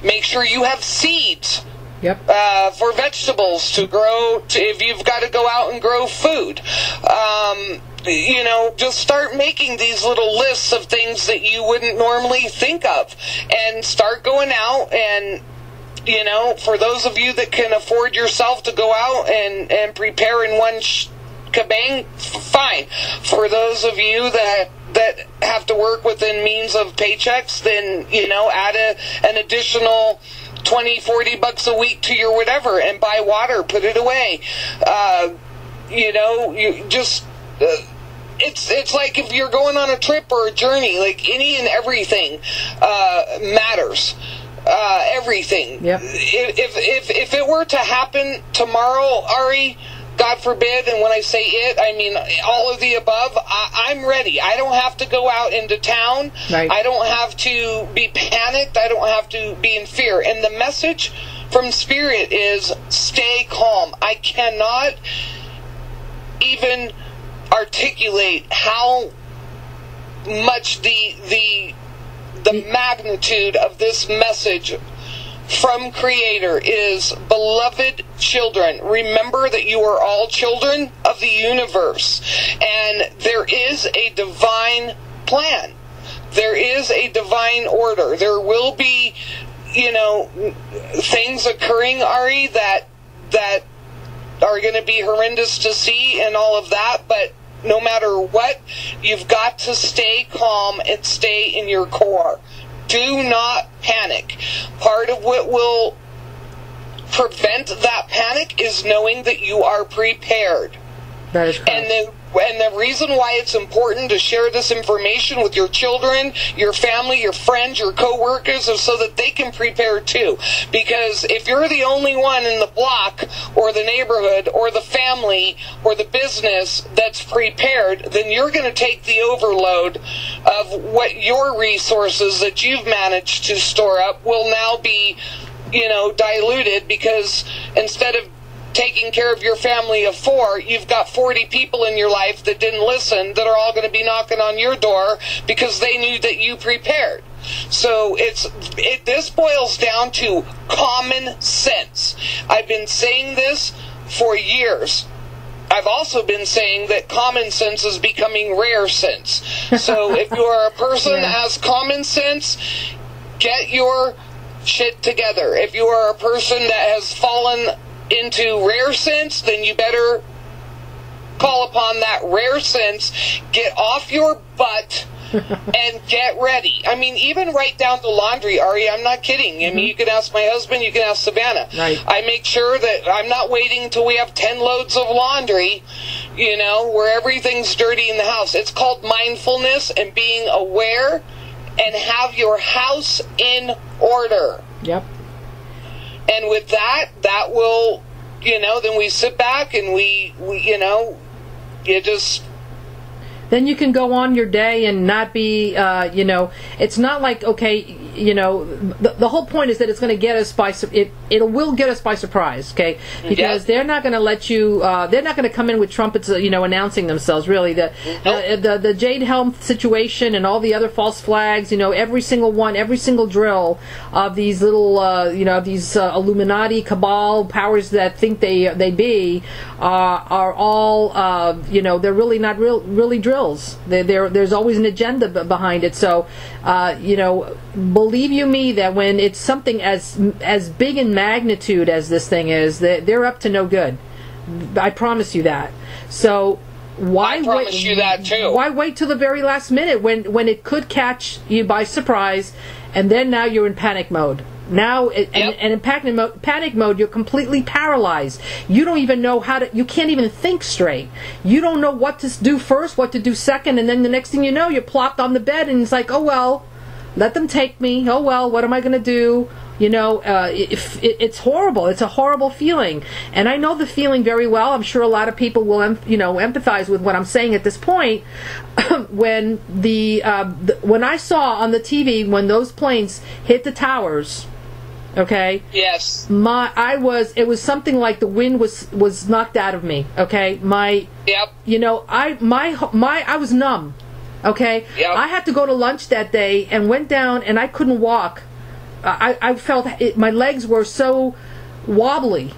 Make sure you have seeds. Yep. For vegetables to grow, if you've got to go out and grow food. Just start making these little lists of things that you wouldn't normally think of. And start going out and For those of you that can afford yourself to go out and prepare in one kabang, fine. For those of you that have to work within means of paychecks, then, add an additional $20-$40 a week to your whatever and buy water, put it away. You just... It's like if you're going on a trip or a journey, like any and everything matters. Everything. Yep. If it were to happen tomorrow, Ari, God forbid, and when I say it, I mean all of the above, I'm ready. I don't have to go out into town. Right. I don't have to be panicked. I don't have to be in fear. And the message from Spirit is stay calm. I cannot even articulate how much the magnitude of this message from Creator is, beloved children, remember that you are all children of the universe, and there is a divine plan. There is a divine order. There will be, things occurring, Ari, that are going to be horrendous to see and all of that, but no matter what, you've got to stay calm and stay in your core. Do not panic. Part of what will prevent that panic is knowing that you are prepared. That is correct. And the reason why it's important to share this information with your children, your family, your friends, your co-workers, is so that they can prepare too. Because if you're the only one in the block or the neighborhood or the family or the business that's prepared, then you're going to take the overload of what your resources that you've managed to store up will now be, diluted, because instead of taking care of your family of 4, you've got 40 people in your life that didn't listen, that are all going to be knocking on your door because they knew that you prepared. So this boils down to common sense. I've been saying this for years. I've also been saying that common sense is becoming rare sense. So if you are a person that has common sense, get your shit together. If you are a person that has fallen into rare sense, then you better call upon that rare sense, get off your butt, and get ready. I mean, even right down to laundry, Ari, I'm not kidding. I mean, you can ask my husband, you can ask Savannah. Right. I make sure that I'm not waiting until we have 10 loads of laundry, where everything's dirty in the house. It's called mindfulness and being aware and have your house in order. Yep. And with that will, then we sit back and we you just... Then you can go on your day and not be, it's not like, okay, the whole point is that it's going to get us it will get us by surprise, okay? Because they're not going to let you, they're not going to come in with trumpets, announcing themselves, really. The Jade Helm situation and all the other false flags, every single drill of these little, these Illuminati cabal powers that think they be, are all, they're really not really drills. There's always an agenda behind it. So, believe you me that when it's something as big in magnitude as this thing is, they're up to no good. I promise you that. So why promise you that too. Why wait till the very last minute when it could catch you by surprise, and then now you're in panic mode? Now, and in panic mode, you're completely paralyzed. You don't even know you can't even think straight. You don't know what to do first, what to do second, and then the next thing you know, you're plopped on the bed, and it's like, oh well, let them take me. Oh well, what am I going to do? It's horrible. It's a horrible feeling. And I know the feeling very well. I'm sure a lot of people will, empathize with what I'm saying at this point. When when I saw on the TV, when those planes hit the towers, okay? Yes. It was something like the wind was knocked out of me, okay? I was numb, okay? Yep. I had to go to lunch that day and went down and I couldn't walk. I felt my legs were so wobbly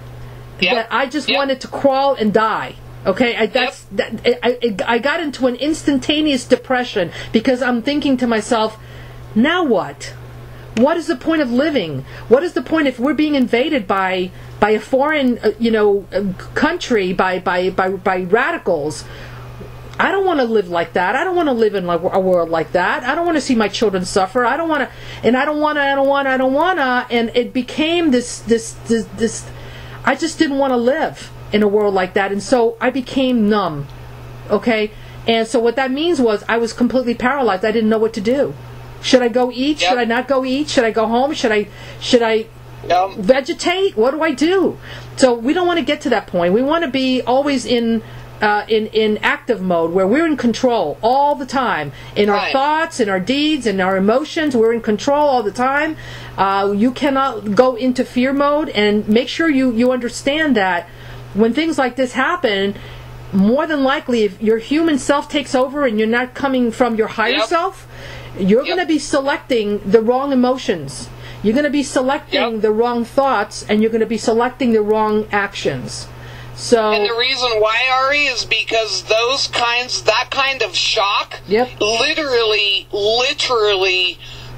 that I just wanted to crawl and die. Okay, I got into an instantaneous depression because I'm thinking to myself, now what? what is the point of living? What is the point if we're being invaded by a foreign, country, by radicals? I don't want to live like that. I don't want to live in a world like that. I don't want to see my children suffer. I don't want to, and I don't want to, and it became this. I just didn't want to live in a world like that, and so I became numb. Okay, and so what that means was I was completely paralyzed. I didn't know what to do. Should I go eat? Yep. Should I not go eat? Should I go home? Should I vegetate? What do I do? So we don't want to get to that point. We want to be always in active mode, where we're in control all the time, in our thoughts, in our deeds, in our emotions. We're in control all the time. You cannot go into fear mode, and make sure you understand that when things like this happen, more than likely, if your human self takes over and you're not coming from your higher self, you're going to be selecting the wrong emotions. You're going to be selecting the wrong thoughts, and you're going to be selecting the wrong actions. So, and the reason why, Ari, is because that kind of shock literally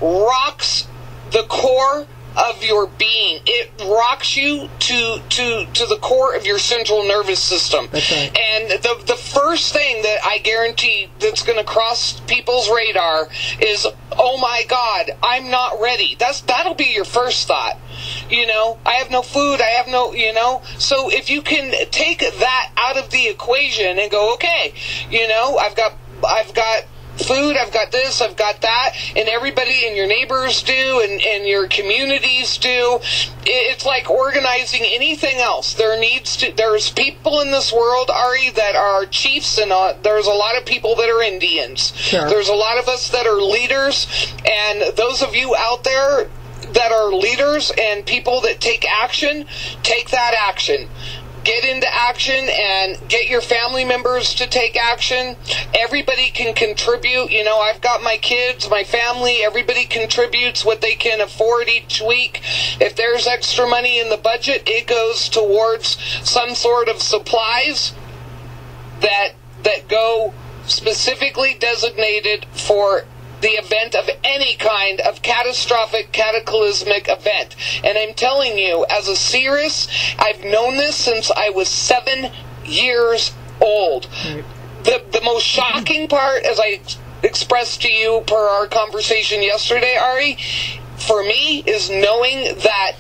rocks the core of your being. It rocks you to the core of your central nervous system. That's right. And the first thing that I guarantee that's going to cross people's radar is, oh my God, I'm not ready. That'll be your first thought. I have no food, I have no, so if you can take that out of the equation and go, okay, I've got food, I've got this, I've got that, and everybody and your neighbors do, and your communities do. It's like organizing anything else. There's people in this world, Ari, that are chiefs, and there's a lot of people that are Indians. Sure. There's a lot of us that are leaders, and those of you out there that are leaders and people that take action, take that action. Get into action and get your family members to take action. Everybody can contribute. I've got my kids, my family, everybody contributes what they can afford each week. If there's extra money in the budget, it goes towards some sort of supplies that go specifically designated for the event of any kind of catastrophic, cataclysmic event. And I'm telling you, as a seeress, I've known this since I was 7 years old. Right. The most shocking part, as I expressed to you per our conversation yesterday, Ari, for me, is knowing that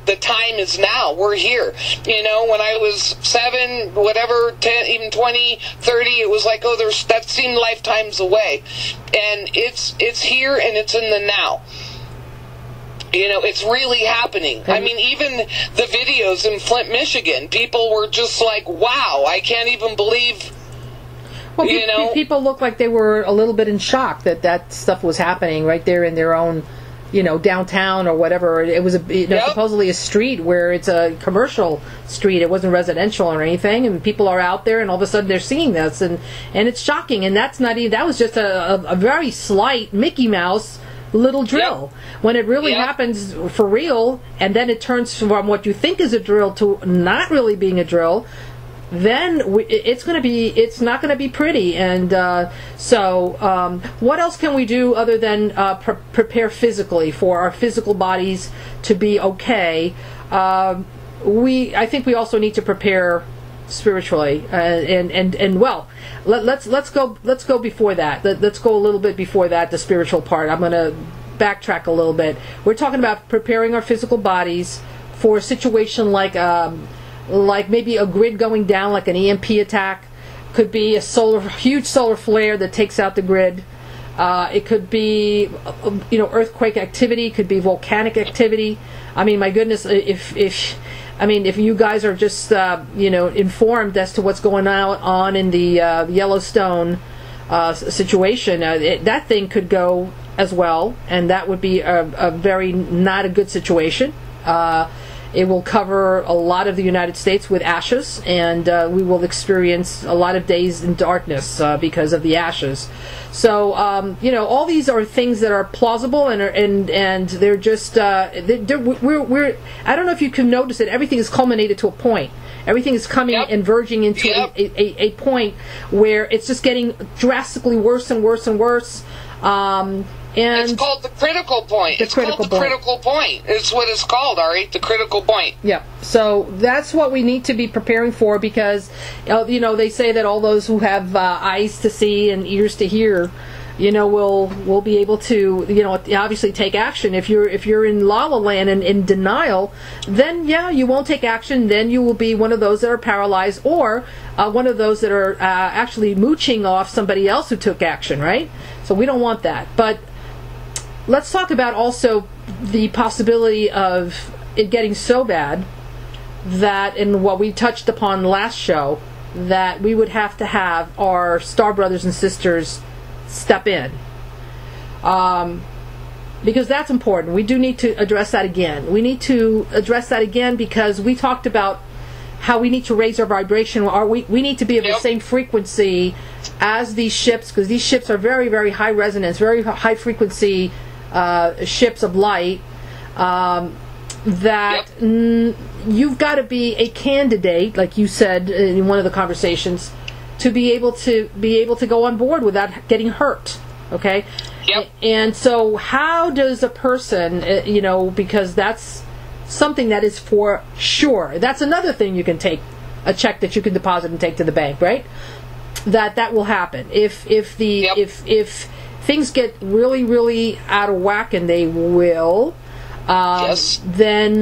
the time is now. We're here. When I was 7, whatever, 10, even 20, 30, it was like, that seemed lifetimes away. And it's here, and it's in the now. It's really happening. I mean, even the videos in Flint, Michigan, people were just like, wow, I can't even believe. Well, people looked like they were a little bit in shock that stuff was happening right there in their own, downtown or whatever. It was supposedly a street where it's a commercial street. It wasn't residential or anything, and people are out there, and all of a sudden they're seeing this, and it's shocking. And that was just a very slight Mickey Mouse little drill. When it really happens for real, and then it turns from what you think is a drill to not really being a drill, then it's not going to be pretty. And what else can we do other than prepare physically for our physical bodies to be okay? I think we also need to prepare spiritually, let's go before that. Let's go a little bit before that, the spiritual part. I'm going to backtrack a little bit. We're talking about preparing our physical bodies for a situation like maybe a grid going down, like an EMP attack. Could be a huge solar flare that takes out the grid. It could be, earthquake activity. Could be volcanic activity. I mean, my goodness, if you guys are just informed as to what's going on in the Yellowstone situation, that thing could go as well, and that would be a very not a good situation. It will cover a lot of the United States with ashes, and we will experience a lot of days in darkness because of the ashes. So, all these are things that are plausible, and they're just we're I don't know if you can notice that everything is culminated to a point. Everything is coming and verging into a point where it's just getting drastically worse and worse and worse. And it's called the critical point. Critical point. It's what it's called, Ari, the critical point. Yeah. So that's what we need to be preparing for, because, they say that all those who have eyes to see and ears to hear, will be able to, obviously take action. If you're in la la land and in denial, then you won't take action. Then you will be one of those that are paralyzed, or one of those that are actually mooching off somebody else who took action, right? So we don't want that. But let's talk about also the possibility of it getting so bad that, in what we touched upon last show, that we would have to have our star brothers and sisters step in. Because that's important. We do need to address that again. We need to address that again because we talked about how we need to raise our vibration. We need to be of the same frequency as these ships, because these ships are very, very high resonance, very high frequency ships of light. You've got to be a candidate, like you said in one of the conversations, to be able to go on board without getting hurt. Okay? Yep. And so how does a person, because that's something that is for sure. That's another thing you can take, a check that you can deposit and take to the bank, right? That will happen. If things get really, really out of whack, and they will, then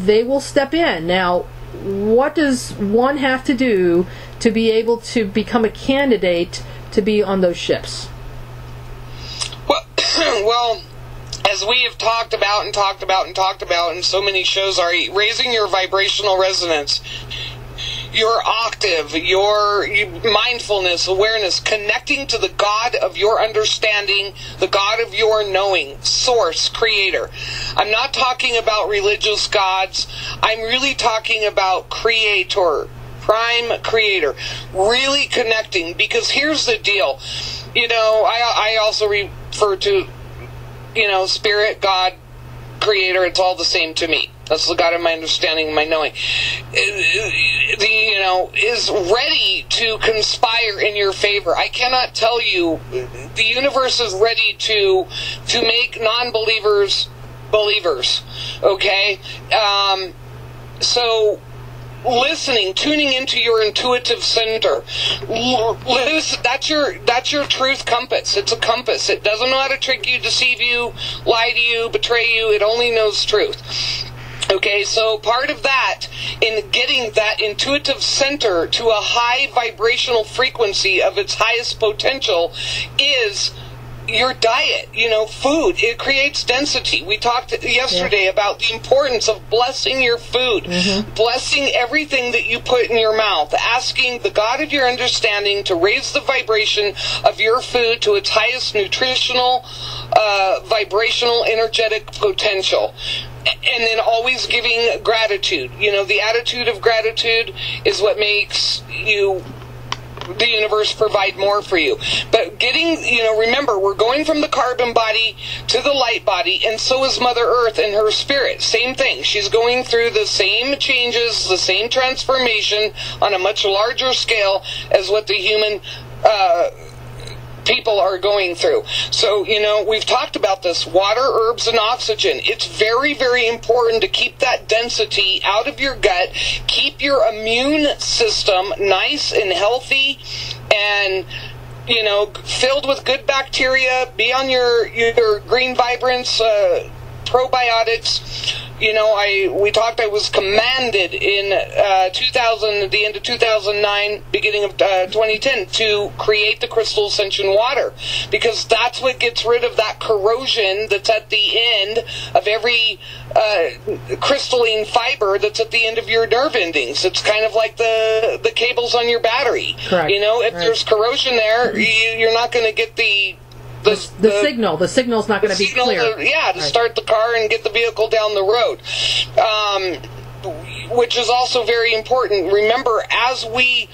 they will step in. Now, what does one have to do to be able to become a candidate to be on those ships? Well, as we have talked about in so many shows, are raising your vibrational resonance, your octave, your mindfulness, awareness, connecting to the God of your understanding, the God of your knowing, source, creator. I'm not talking about religious gods. I'm really talking about creator, prime creator, really connecting. Because here's the deal. I also refer to, spirit, God, creator. It's all the same to me. That's the God of my understanding, my knowing. Is ready to conspire in your favor. I cannot tell you, the universe is ready to make non-believers believers. Okay? So listening, tuning into your intuitive center. That's your truth compass. It's a compass. It doesn't know how to trick you, deceive you, lie to you, betray you. It only knows truth. Okay, so part of that, in getting that intuitive center to a high vibrational frequency of its highest potential, is your diet, food. It creates density. We talked yesterday about the importance of blessing your food, blessing everything that you put in your mouth, asking the God of your understanding to raise the vibration of your food to its highest nutritional, vibrational, energetic potential. And then always giving gratitude. The attitude of gratitude is what makes the universe provide more for you. But remember, we're going from the carbon body to the light body, and so is Mother Earth and her spirit. Same thing. She's going through the same changes, the same transformation on a much larger scale as what the human people are going through. So, we've talked about this, water, herbs, and oxygen. It's very, very important to keep that density out of your gut, keep your immune system nice and healthy and, filled with good bacteria, be on your green vibrance, probiotics. We talked, I was commanded in 2000, the end of 2009, beginning of 2010, to create the crystal ascension water, because that's what gets rid of that corrosion that's at the end of every crystalline fiber that's at the end of your nerve endings. It's kind of like the cables on your battery. Correct. If there's corrosion there, you're not going to get the signal. The signal's not going to be clear. To start the car and get the vehicle down the road. Which is also very important. Remember, as the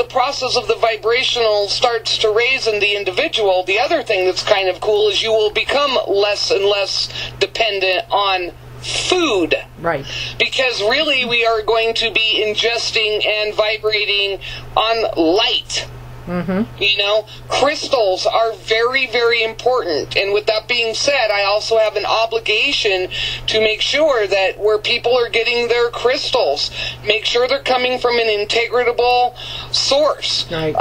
process of the vibrational starts to raise in the individual, the other thing that's kind of cool is you will become less and less dependent on food. Right. Because really we are going to be ingesting and vibrating on light. You know, crystals are very, very important. And with that being said, I also have an obligation to make sure that where people are getting their crystals, make sure they're coming from an integratable source. Right.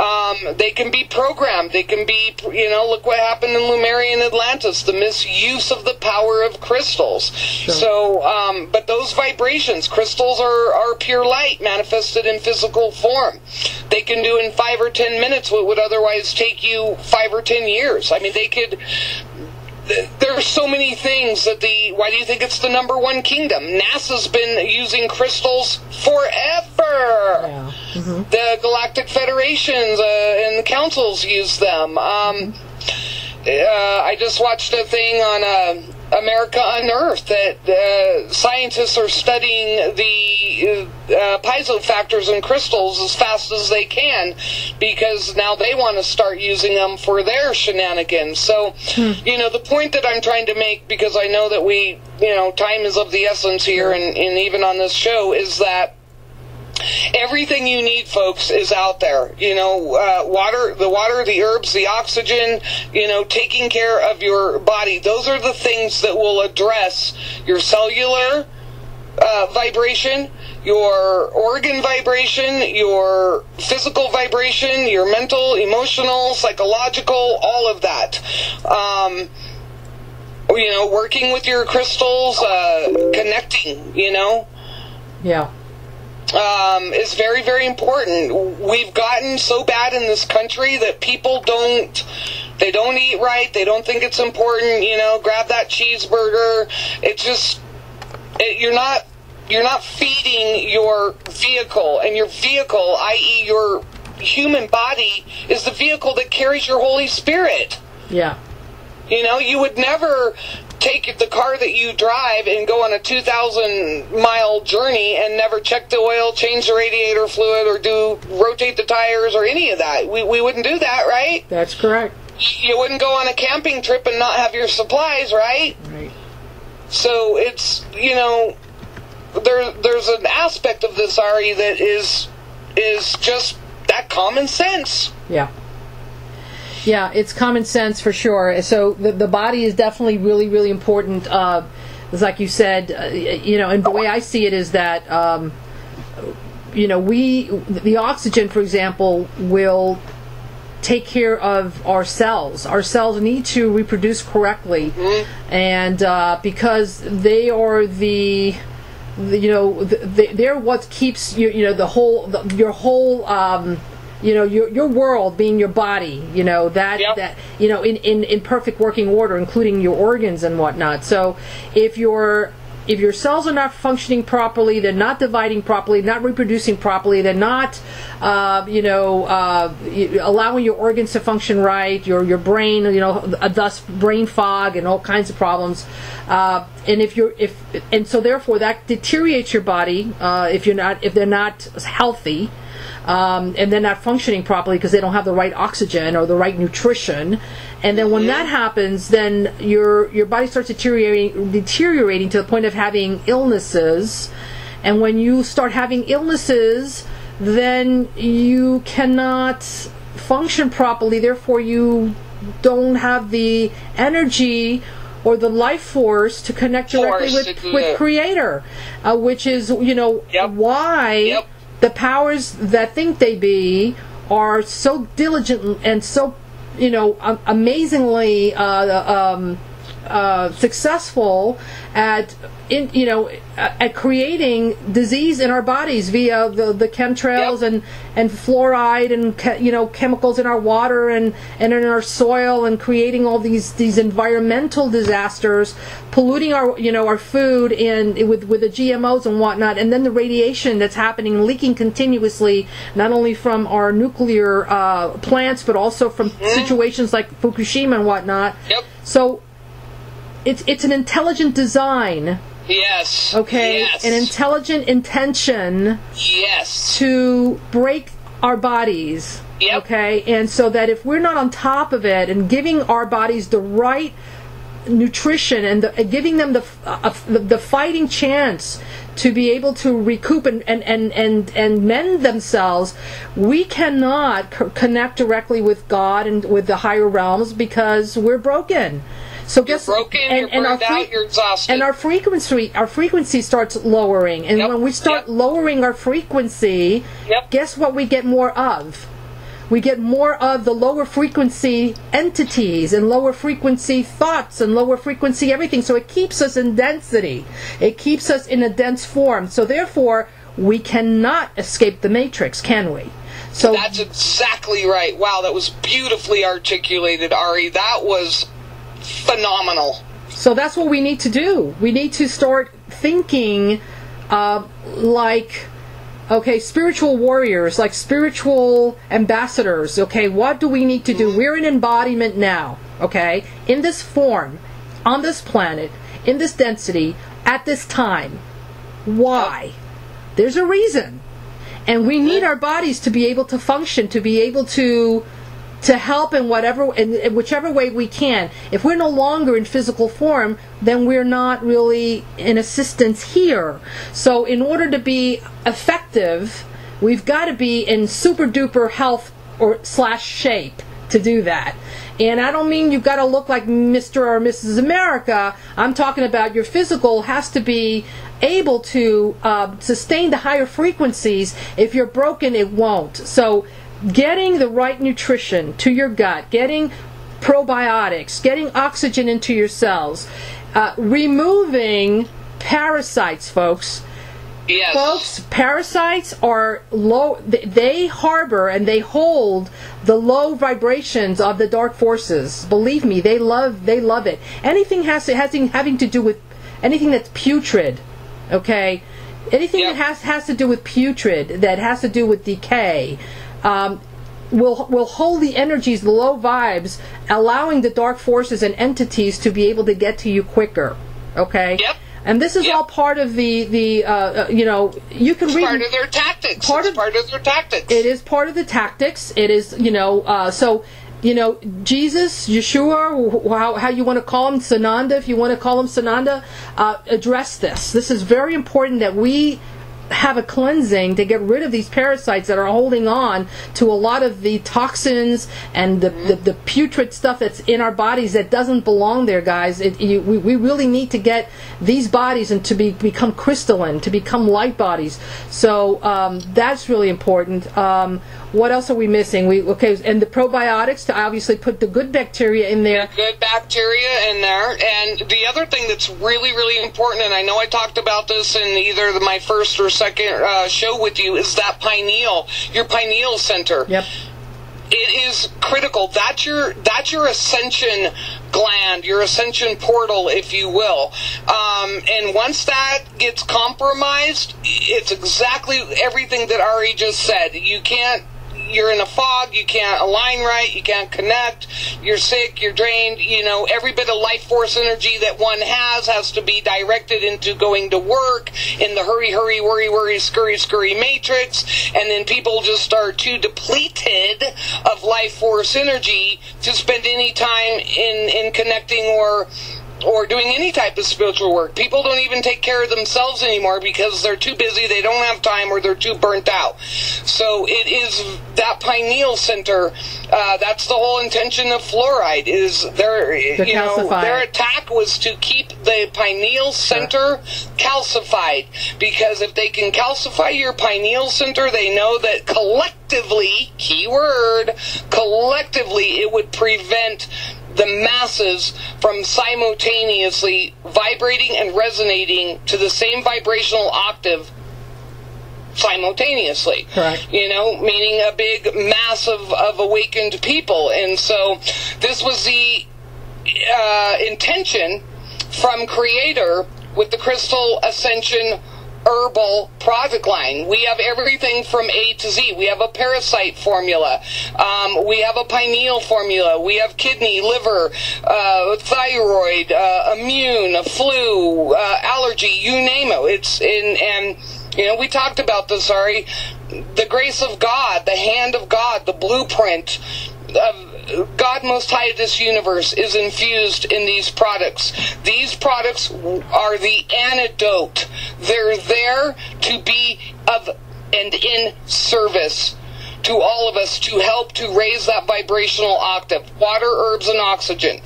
They can be programmed. They can be, you know, look what happened in Lemurian Atlantis, the misuse of the power of crystals. Sure. So, but those vibrations, crystals are pure light manifested in physical form. They can do in 5 or 10 minutes what would otherwise take you 5 or 10 years. I mean, they could. There are so many things that why do you think it's the #1 kingdom? NASA's been using crystals forever. Yeah. Mm-hmm. The galactic federations and the councils use them. I just watched a thing on America Unearthed that scientists are studying the piezo factors in crystals as fast as they can, because now they want to start using them for their shenanigans. So, you know, the point that I'm trying to make, because I know that time is of the essence here, and even on this show, is that everything you need, folks, is out there. You know, water, the herbs, the oxygen, you know, taking care of your body. Those are the things that will address your cellular vibration, your organ vibration, your physical vibration, your mental, emotional, psychological, all of that. You know, working with your crystals, connecting, you know. Yeah. Is very, very important. We've gotten so bad in this country that people don't eat right. They don't think it's important. You know, grab that cheeseburger. It's just, you're not feeding your vehicle, and your vehicle, i.e. your human body, is the vehicle that carries your Holy Spirit. Yeah. You know, you would never take the car that you drive and go on a 2,000-mile journey and never check the oil, change the radiator fluid, or rotate the tires or any of that. We wouldn't do that, right? That's correct. You wouldn't go on a camping trip and not have your supplies, right? Right. So it's, you know, there's an aspect of this, Ari, that is just that common sense. Yeah. Yeah, it's common sense for sure. So the body is definitely really, really important. It's like you said, you know, and the way I see it is that, you know, the oxygen, for example, will take care of our cells. Our cells need to reproduce correctly, and because they are they're what keeps your whole you know, your world being your body, you know, that you know, in perfect working order, including your organs and whatnot. So if your cells are not functioning properly, they're not dividing properly, not reproducing properly, they're not allowing your organs to function right, your brain, you know, thus brain fog and all kinds of problems. And so therefore that deteriorates your body if they're not healthy. And they're not functioning properly because they don't have the right oxygen or the right nutrition. And then when that happens, then your body starts deteriorating to the point of having illnesses. And when you start having illnesses, then you cannot function properly. Therefore, you don't have the energy or the life force to connect directly with Creator, which is, you know, why the powers that think they be are so diligent and so, you know, amazingly successful at creating disease in our bodies via the chemtrails and fluoride and chemicals in our water and in our soil, and creating all these environmental disasters, polluting our food and with the GMOs and whatnot, and then the radiation that's happening, leaking continuously, not only from our nuclear plants but also from situations like Fukushima and whatnot. So it's an intelligent design. Yes. Okay. Yes. An intelligent intention. Yes. To break our bodies. Okay. And so that if we're not on top of it and giving our bodies the right nutrition and giving them the fighting chance to be able to recoup and mend themselves, we cannot connect directly with God and with the higher realms because we're broken. So you're broken, you're burned out, you're exhausted. And our frequency starts lowering. And when we start lowering our frequency, guess what we get more of? We get more of the lower frequency entities and lower frequency thoughts and lower frequency everything. So it keeps us in density. It keeps us in a dense form. So therefore, we cannot escape the matrix, can we? So that's exactly right. Wow, that was beautifully articulated, Ari. That was phenomenal. So that's what we need to do. We need to start thinking like, okay, spiritual warriors, like spiritual ambassadors. Okay, what do we need to do? We're an embodiment now, okay, in this form, on this planet, in this density, at this time. Why? There's a reason. And we need our bodies to be able to function, to be able to help in whichever way we can. If we're no longer in physical form, then we're not really in assistance here. So in order to be effective, we've got to be in super duper health or / shape to do that. And I don't mean you've got to look like Mr. or Mrs. America. I'm talking about your physical has to be able to sustain the higher frequencies. If you're broken, it won't. So getting the right nutrition to your gut, getting probiotics, getting oxygen into your cells, removing parasites, folks. Yes. Folks, parasites are low. They harbor and they hold the low vibrations of the dark forces. Believe me, they love it. Anything having to do with anything that's putrid, okay? Anything that has to do with putrid, that has to do with decay, will hold the energies, the low vibes, allowing the dark forces and entities to be able to get to you quicker. Okay? Yep. And this is all part of the you can read part of their tactics. It's part of their tactics. It is part of the tactics. It is, Jesus, Yeshua, how you want to call him, Sananda, if you want to call him Sananda, address this. This is very important that we have a cleansing to get rid of these parasites that are holding on to a lot of the toxins and the putrid stuff that's in our bodies that doesn't belong there, guys. We really need to get these bodies and to become crystalline, to become light bodies. So that's really important. What else are we missing? And the probiotics, to obviously put the good bacteria in there. The good bacteria in there. And the other thing that's really, really important, and I know I talked about this in either my first or second show with you, is that pineal, your pineal center. Yep. It is critical. That's your ascension gland, your ascension portal, if you will. And once that gets compromised, it's exactly everything that Ari just said. You're in a fog, you can't align right, you can't connect, you're sick, you're drained, every bit of life force energy that one has to be directed into going to work in the hurry, hurry, worry, worry, scurry, scurry matrix, and then people just are too depleted of life force energy to spend any time in connecting or doing any type of spiritual work. People don't even take care of themselves anymore because they're too busy, they don't have time, or they're too burnt out. So it is that pineal center, that's the whole intention of fluoride, is their attack was to keep the pineal center calcified, because if they can calcify your pineal center, they know that collectively, keyword, collectively, it would prevent the masses from simultaneously vibrating and resonating to the same vibrational octave simultaneously. Correct. Meaning a big mass of awakened people. And so this was the intention from Creator with the Crystal Ascension herbal product line. We have everything from A to Z. We have a parasite formula. We have a pineal formula. We have kidney, liver, thyroid, immune, flu, allergy, you name it. And we talked about this, Ari. The grace of God, the hand of God, the blueprint God Most High of this universe is infused in these products. These products are the antidote. They're there to be of and in service to all of us, to help to raise that vibrational octave. Water, herbs, and oxygen.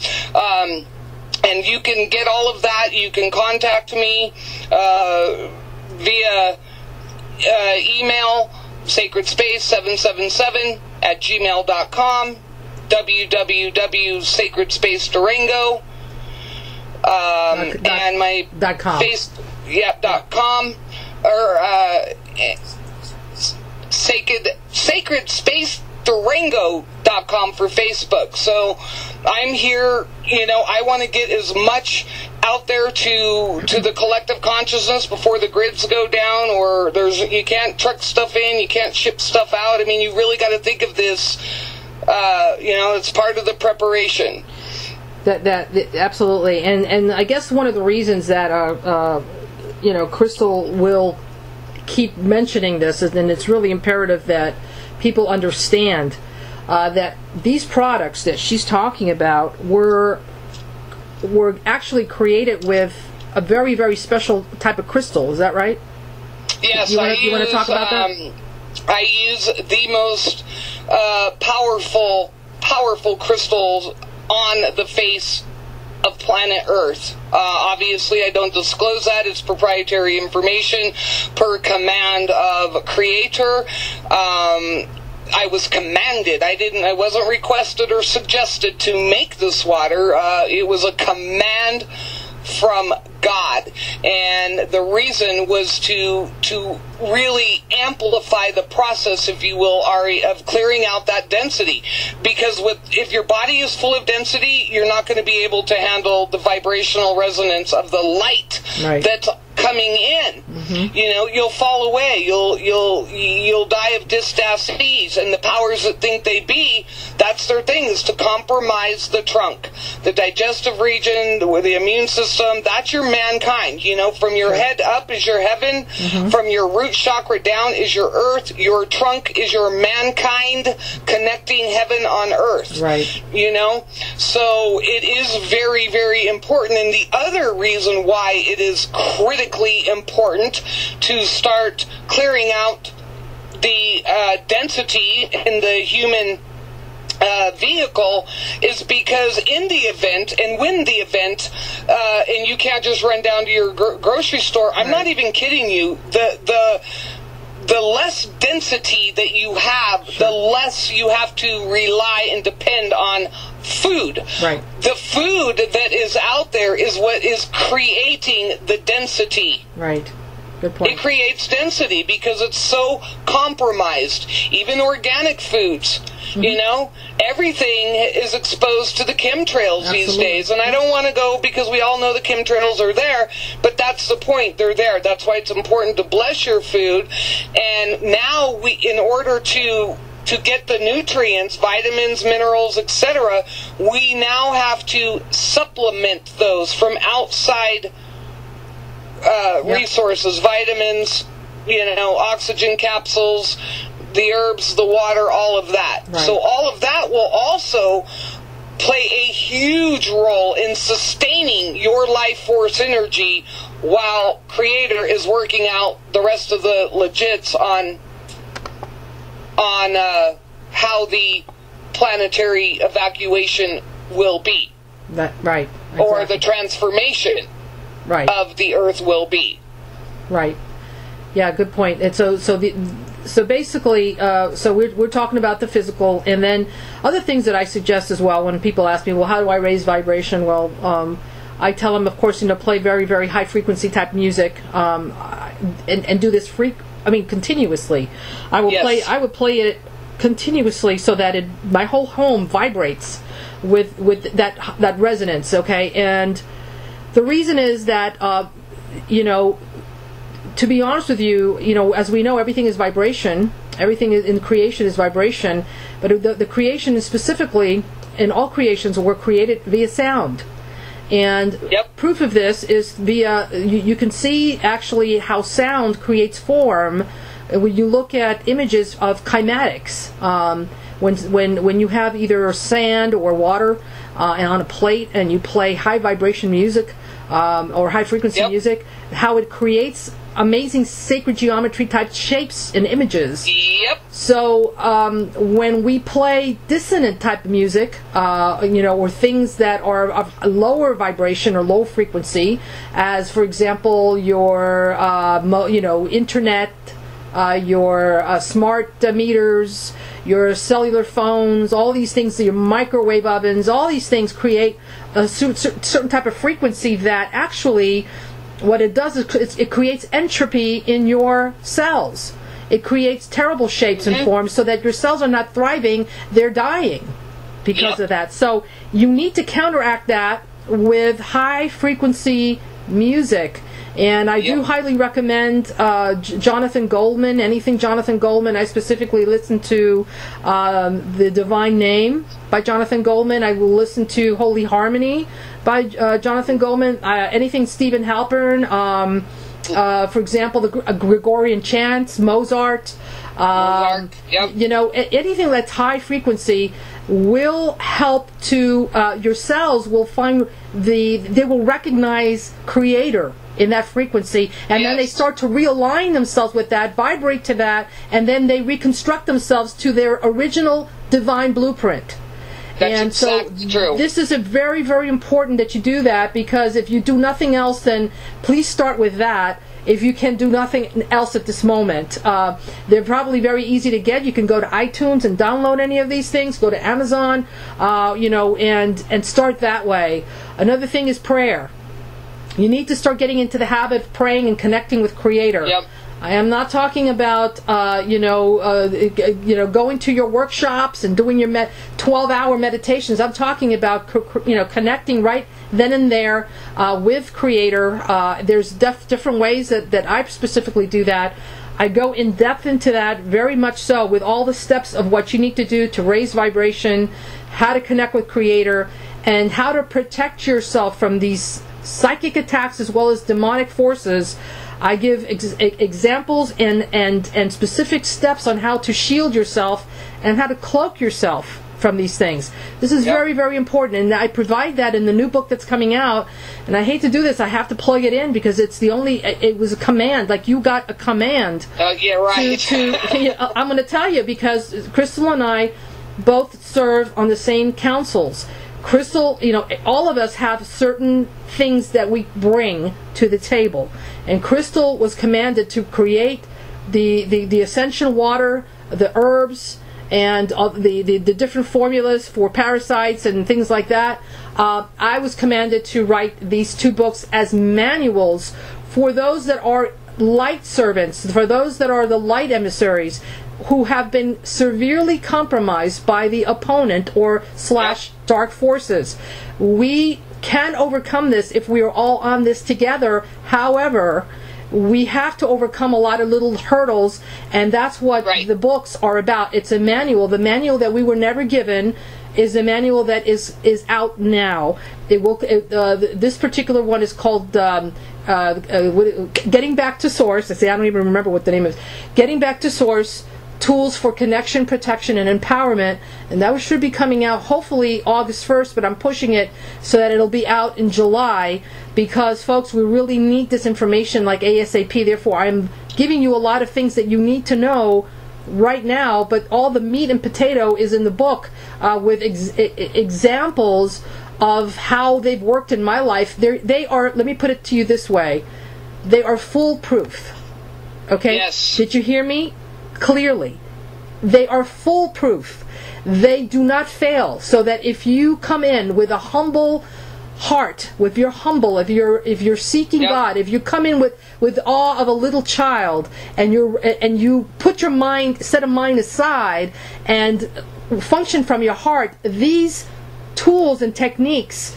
And you can get all of that. You can contact me via email, sacredspace777@gmail.com, www.sacredspacedurango, and my .com. .com, or sacredspacedurango.com for Facebook. So I'm here, I want to get as much out there to the collective consciousness before the grids go down, or you can't truck stuff in, you can't ship stuff out. I mean, you really got to think of this, it's part of the preparation. That absolutely, and I guess one of the reasons that Crystal will keep mentioning this, and it's really imperative that people understand that these products that she's talking about were actually created with a very, very special type of crystal. Is that right? Yes. You want to talk about that? I use the most powerful crystals on the face of planet Earth. Obviously, I don't disclose that. It's proprietary information per command of Creator. I was commanded. I wasn't requested or suggested to make this water. It was a command from God, and the reason was to really amplify the process, if you will, Ari, of clearing out that density. Because if your body is full of density, you're not going to be able to handle the vibrational resonance of the light that's coming in. Mm-hmm. You'll fall away. You'll die of dystasis, and the powers that think they be, that's their thing, is to compromise the trunk, the digestive region, the immune system. That's your mankind. From your head up is your heaven. Mm-hmm. From your root chakra down is your earth. Your trunk is your mankind, connecting heaven on earth. Right. So it is very, very important. And the other reason why it is critically important to start clearing out the density in the human vehicle is because in the event, and when the event, and you can't just run down to your grocery store, I'm not even kidding you, the less density that you have, the less you have to rely and depend on food. Right. The food that is out there is what is creating the density. Right. Good point. It creates density because it's so compromised. Even organic foods, everything is exposed to the chemtrails these days. And I don't want to go, because we all know the chemtrails are there, but that's the point. They're there. That's why it's important to bless your food. And now in order to get the nutrients, vitamins, minerals, etc., we now have to supplement those from outside resources, vitamins, oxygen capsules, the herbs, the water, all of that. Right. So all of that will also play a huge role in sustaining your life force energy while Creator is working out the rest of the legits on how the planetary evacuation will be. Right. Exactly. Or the transformation of the Earth will be. Right. Yeah, good point. And so basically, we're talking about the physical, and then other things that I suggest as well when people ask me, well, how do I raise vibration? Well, I tell them, of course, play very, very high frequency type music, and do this continuously. I would play it continuously so that my whole home vibrates with that resonance. Okay, and the reason is that to be honest with you, as we know, everything is vibration. Everything in creation is vibration, but the creation is specifically, and all creations were created via sound. And proof of this is via, you can see actually how sound creates form when you look at images of kymatics. when you have either sand or water and on a plate, and you play high vibration music or high frequency music, how it creates amazing sacred geometry type shapes and images. Yep. So when we play dissonant type of music, or things that are of lower vibration or low frequency, as for example your internet, your smart meters, your cellular phones, all these things, your microwave ovens, all these things create a certain type of frequency that actually, what it does is it creates entropy in your cells. It creates terrible shapes and forms so that your cells are not thriving, they're dying because of that. So you need to counteract that with high frequency music. And I do highly recommend Jonathan Goldman, anything Jonathan Goldman. I specifically listen to The Divine Name by Jonathan Goldman. I will listen to Holy Harmony by Jonathan Goldman. Anything Stephen Halpern, for example, the Gregorian chants, Mozart. Anything that's high frequency will help to, your cells will find they will recognize Creator in that frequency, and then they start to realign themselves with that, vibrate to that, and then they reconstruct themselves to their original divine blueprint. That's true. This is a very, very important that you do that, because if you do nothing else, then please start with that. If you can do nothing else at this moment, they're probably very easy to get. You can go to iTunes and download any of these things. Go to Amazon, and start that way. Another thing is prayer. You need to start getting into the habit of praying and connecting with Creator. Yep. I am not talking about, going to your workshops and doing your 12-hour meditations. I'm talking about, connecting right then and there with Creator. There's different ways that I specifically do that. I go in depth into that, very much so, with all the steps of what you need to do to raise vibration, how to connect with Creator, and how to protect yourself from these psychic attacks as well as demonic forces. I give examples and specific steps on how to shield yourself and how to cloak yourself from these things. This is very, very important, and I provide that in the new book that's coming out. And I hate to do this, I have to plug it in because it's it was a command, like you got a command. Yeah, right. I'm going to tell you, because Crystal and I both serve on the same councils. Crystal, all of us have certain things that we bring to the table, and Crystal was commanded to create the ascension water, the herbs, and the different formulas for parasites and things like that. I was commanded to write these two books as manuals for those that are light servants, for those that are the light emissaries, who have been severely compromised by the opponent or / dark forces. We can overcome this if we are all on this together. However, we have to overcome a lot of little hurdles, and that's what the books are about. It's a manual. The manual that we were never given is a manual that is out now. This particular one is called Getting Back to Source. I don't even remember what the name is. Getting Back to Source, Tools for Connection, Protection, and Empowerment. And that should be coming out hopefully August 1st, but I'm pushing it so that it'll be out in July, because, folks, we really need this information like ASAP. Therefore, I'm giving you a lot of things that you need to know right now, but all the meat and potato is in the book with examples of how they've worked in my life. They are, let me put it to you this way, they are foolproof. Okay? Yes. Did you hear me? Clearly. They are foolproof. They do not fail. So that if you come in with a humble heart, if you're seeking God, if you come in with awe of a little child, and you put your set of mind aside and function from your heart, these tools and techniques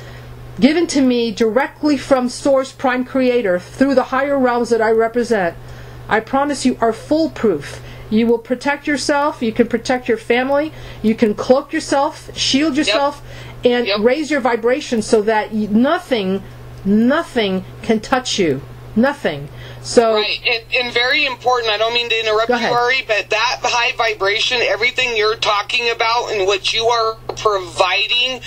given to me directly from Source Prime Creator through the higher realms that I represent, I promise you, are foolproof. You will protect yourself, you can protect your family, you can cloak yourself, shield yourself, and raise your vibration so that nothing can touch you. Nothing. So right, and very important, I don't mean to interrupt you, Ari, but that high vibration, everything you're talking about and what you are providing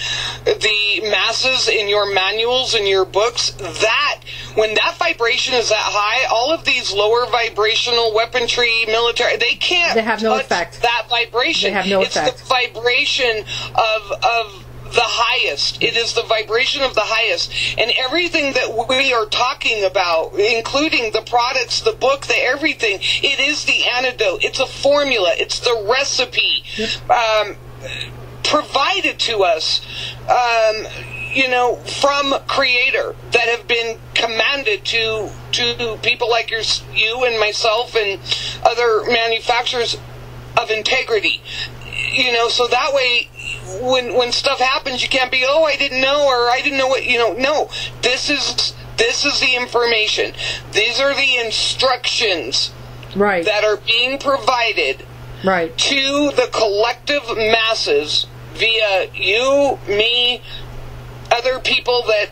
the masses in your manuals and your books, that when that vibration is that high, all of these lower vibrational weaponry, military, they have no effect. That vibration. They have no effect. It's the vibration of the highest. It is the vibration of the highest. And everything that we are talking about, including the products, the book, the everything, it is the antidote. It's a formula. It's the recipe provided to us, from Creator, that have been commanded to people like you and myself and other manufacturers of integrity. So that way, when stuff happens, you can't be, I didn't know, or I didn't know what, no. This is the information. These are the instructions that are being provided to the collective masses via you, me, other people that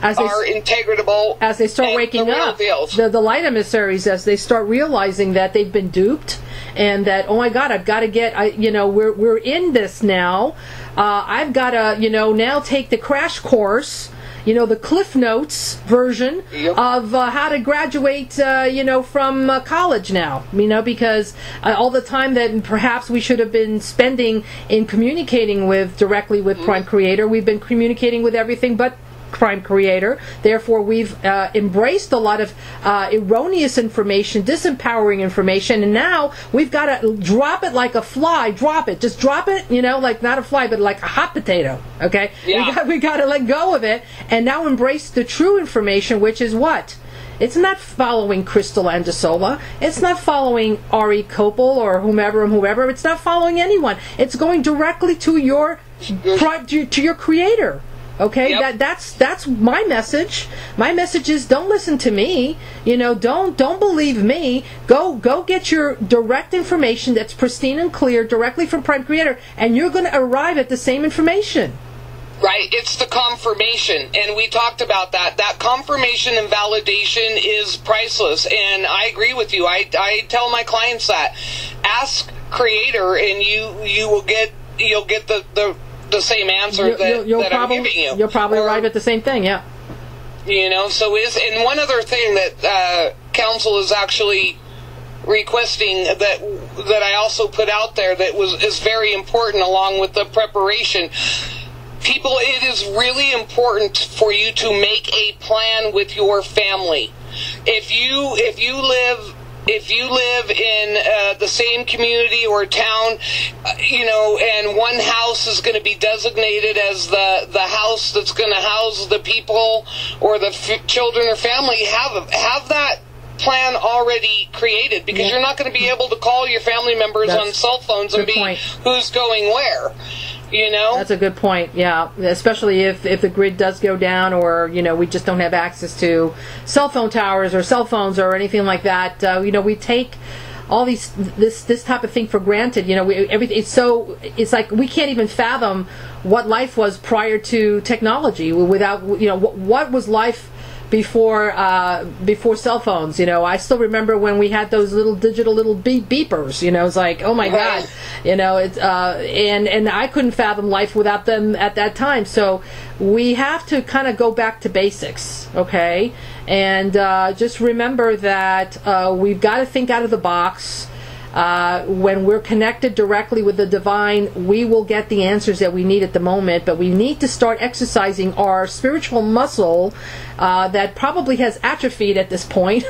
are integratable. As they start waking up, the light emissaries, as they start realizing that they've been duped, and that, oh my God, I've got to get, we're in this now. I've got to, now take the crash course, the Cliff Notes version of how to graduate, from college now. Because all the time that perhaps we should have been spending in communicating directly with Prime Creator, we've been communicating with everything but Prime Creator. Therefore, we've embraced a lot of erroneous information, disempowering information, and now we've got to drop it like a fly. Drop it. Just drop it, like not a fly, but like a hot potato. Okay? Yeah. We got to let go of it and now embrace the true information, which is what? It's not following Crystal Andasola. It's not following Ari Kopel or whomever. It's not following anyone. It's going directly to your Creator. Okay, that's my message. My message is, don't listen to me. Don't believe me. Go get your direct information that's pristine and clear directly from Prime Creator, and you're going to arrive at the same information. Right, it's the confirmation, and we talked about that. That confirmation and validation is priceless, and I agree with you. I tell my clients that. Ask Creator, and you'll get the same answer that I'm giving you. You'll probably arrive at the same thing, yeah. And one other thing that council is actually requesting that I also put out there that is very important along with the preparation. People, it is really important for you to make a plan with your family. If you live in the same community or town, and one house is going to be designated as the house that's going to house the people or the children or family, have that plan already created, because you're not going to be able to call your family members on cell phones and who's going where. That's a good point, yeah. Especially if the grid does go down, or, we just don't have access to cell phone towers or cell phones or anything like that. We take all this type of thing for granted. It's like we can't even fathom what life was prior to technology. Without, what was life before cell phones. I still remember when we had those little digital beepers. It's like, oh my God, it's and I couldn't fathom life without them at that time. So we have to kind of go back to basics, okay? And just remember that we've got to think out of the box. When we're connected directly with the divine, we will get the answers that we need at the moment, but we need to start exercising our spiritual muscle that probably has atrophied at this point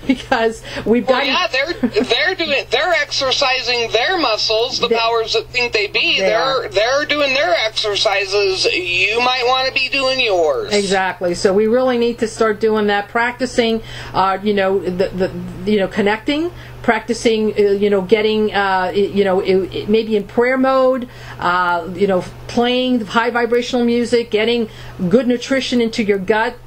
because we've got. They're exercising their muscles. The powers that think they be, they're doing their exercises. You might want to be doing yours. Exactly. So we really need to start doing that, practicing. Connecting practicing, getting, maybe in prayer mode, playing high vibrational music, getting good nutrition into your gut,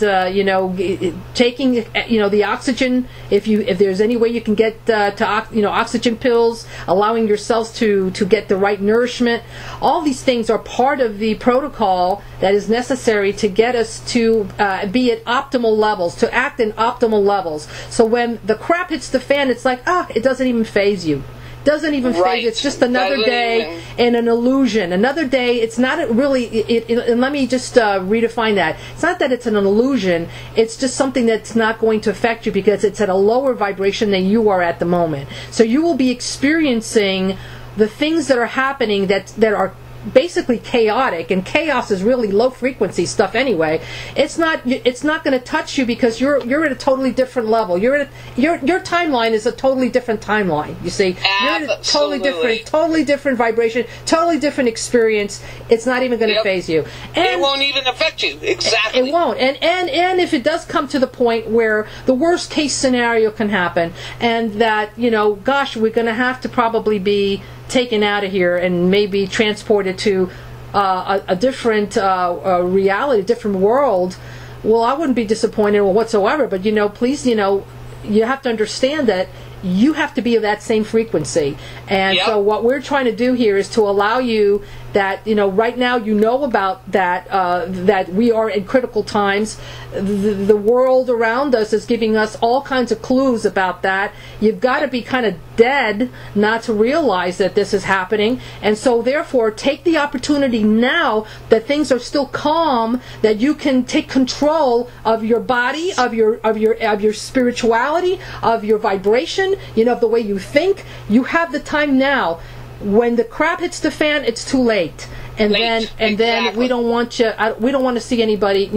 taking, the oxygen, if there's any way you can get oxygen pills, allowing yourselves to get the right nourishment. All these things are part of the protocol that is necessary to get us to be at optimal levels, to act in optimal levels. So when the crap hits the fan, it's like, it doesn't even faze you. Doesn't even phase. It's just another day and an illusion. Another day. It's not really. And let me just redefine that. It's not that it's an illusion. It's just something that's not going to affect you because it's at a lower vibration than you are at the moment. So you will be experiencing the things that are happening that are basically chaotic, and chaos is really low frequency stuff anyway. It's not going to touch you because you're at a totally different level. Your timeline is a totally different timeline. You see, you're at a totally different vibration, totally different experience. It's not even going to phase you. And it won't even affect you. Exactly. It won't. And if it does come to the point where the worst case scenario can happen, and that gosh, we're going to have to probably be taken out of here and maybe transported to a different reality, a different world, well, I wouldn't be disappointed whatsoever. But please, you have to understand that you have to be of that same frequency. And so what we're trying to do here is to allow you that, right now about that we are in critical times. The world around us is giving us all kinds of clues about that. You've got to be kind of dead not to realize that this is happening. And so therefore take the opportunity now that things are still calm, that you can take control of your body, of your spirituality, of your vibration, of the way you think. You have the time now. When the crap hits the fan, it's too late. And then we don't want to see anybody,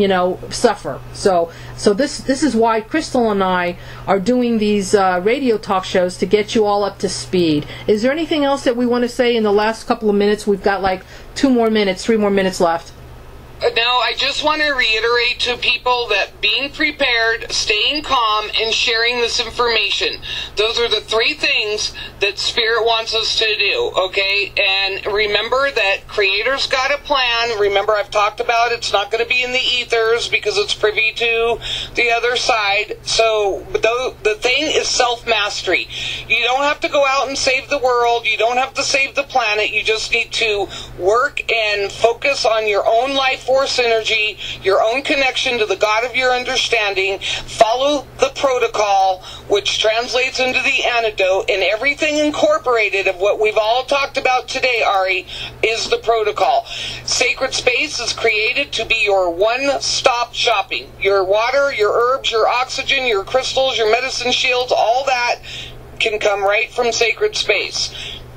suffer. So this is why Crystal and I are doing these radio talk shows, to get you all up to speed. Is there anything else that we want to say in the last couple of minutes? We've got like 3 more minutes left. No, I just want to reiterate to people that being prepared, staying calm, and sharing this information, those are the 3 things that Spirit wants us to do, okay? And remember that Creator's got a plan. Remember, I've talked about it's not going to be in the ethers because it's privy to the other side. So the thing is self-mastery. You don't have to go out and save the world. You don't have to save the planet. You just need to work and focus on your own life force energy, your own connection to the God of your understanding. Follow the protocol, which translates into the antidote, and everything incorporated of what we've all talked about today, Ari, is the protocol. Sacred space is created to be your one-stop shopping. Your water, your herbs, your oxygen, your crystals, your medicine shields, all that can come right from sacred space.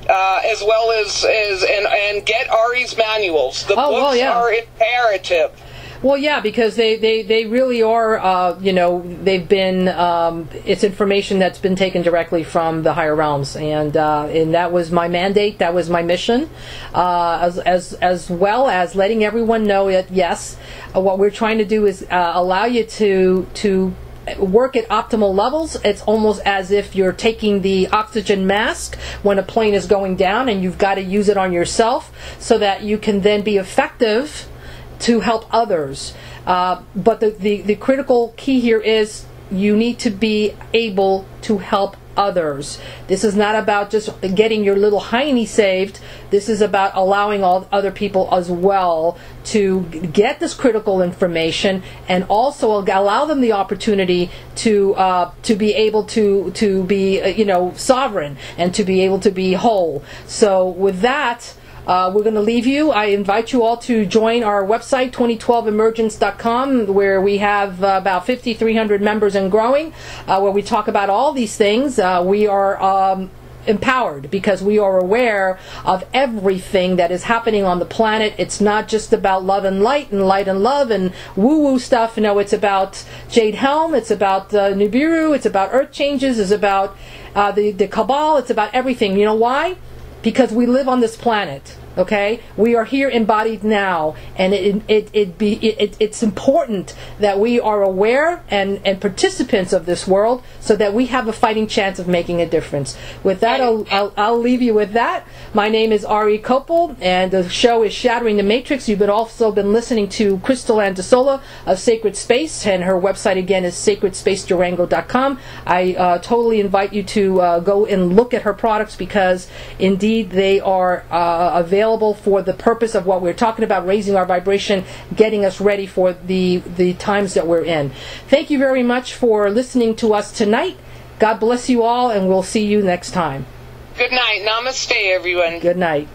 As well as and get Ari's manuals. The books are imperative. Well, yeah, because they really are, they've been, it's information that's been taken directly from the higher realms, and that was my mandate, that was my mission, as well as letting everyone know that, yes, what we're trying to do is allow you to work at optimal levels. It's almost as if you're taking the oxygen mask when a plane is going down, and you've got to use it on yourself so that you can then be effective to help others. But the critical key here is you need to be able to help others. This is not about just getting your little hiney saved. This is about allowing all other people as well to get this critical information, and also allow them the opportunity to be able to be sovereign, and to be able to be whole. So with that, we're going to leave you. I invite you all to join our website, 2012emergence.com, where we have about 5,300 members and growing, where we talk about all these things. We are empowered because we are aware of everything that is happening on the planet. It's not just about love and light and love and woo-woo stuff. No, it's about Jade Helm, it's about Nibiru, it's about earth changes, it's about the Cabal, it's about everything. You know why? Because we live on this planet. Okay, we are here embodied now, and it's important that we are aware and participants of this world, so that we have a fighting chance of making a difference. With that, I'll leave you with that. My name is Ari Kopel, and the show is Shattering the Matrix. You've also been listening to Crystal Andasola of Sacred Space, and her website again is sacredspacedurango.com. I totally invite you to go and look at her products, because indeed they are available for the purpose of what we're talking about, raising our vibration, getting us ready for the times that we're in. Thank you very much for listening to us tonight. God bless you all, and we'll see you next time. Good night. Namaste, everyone. Good night.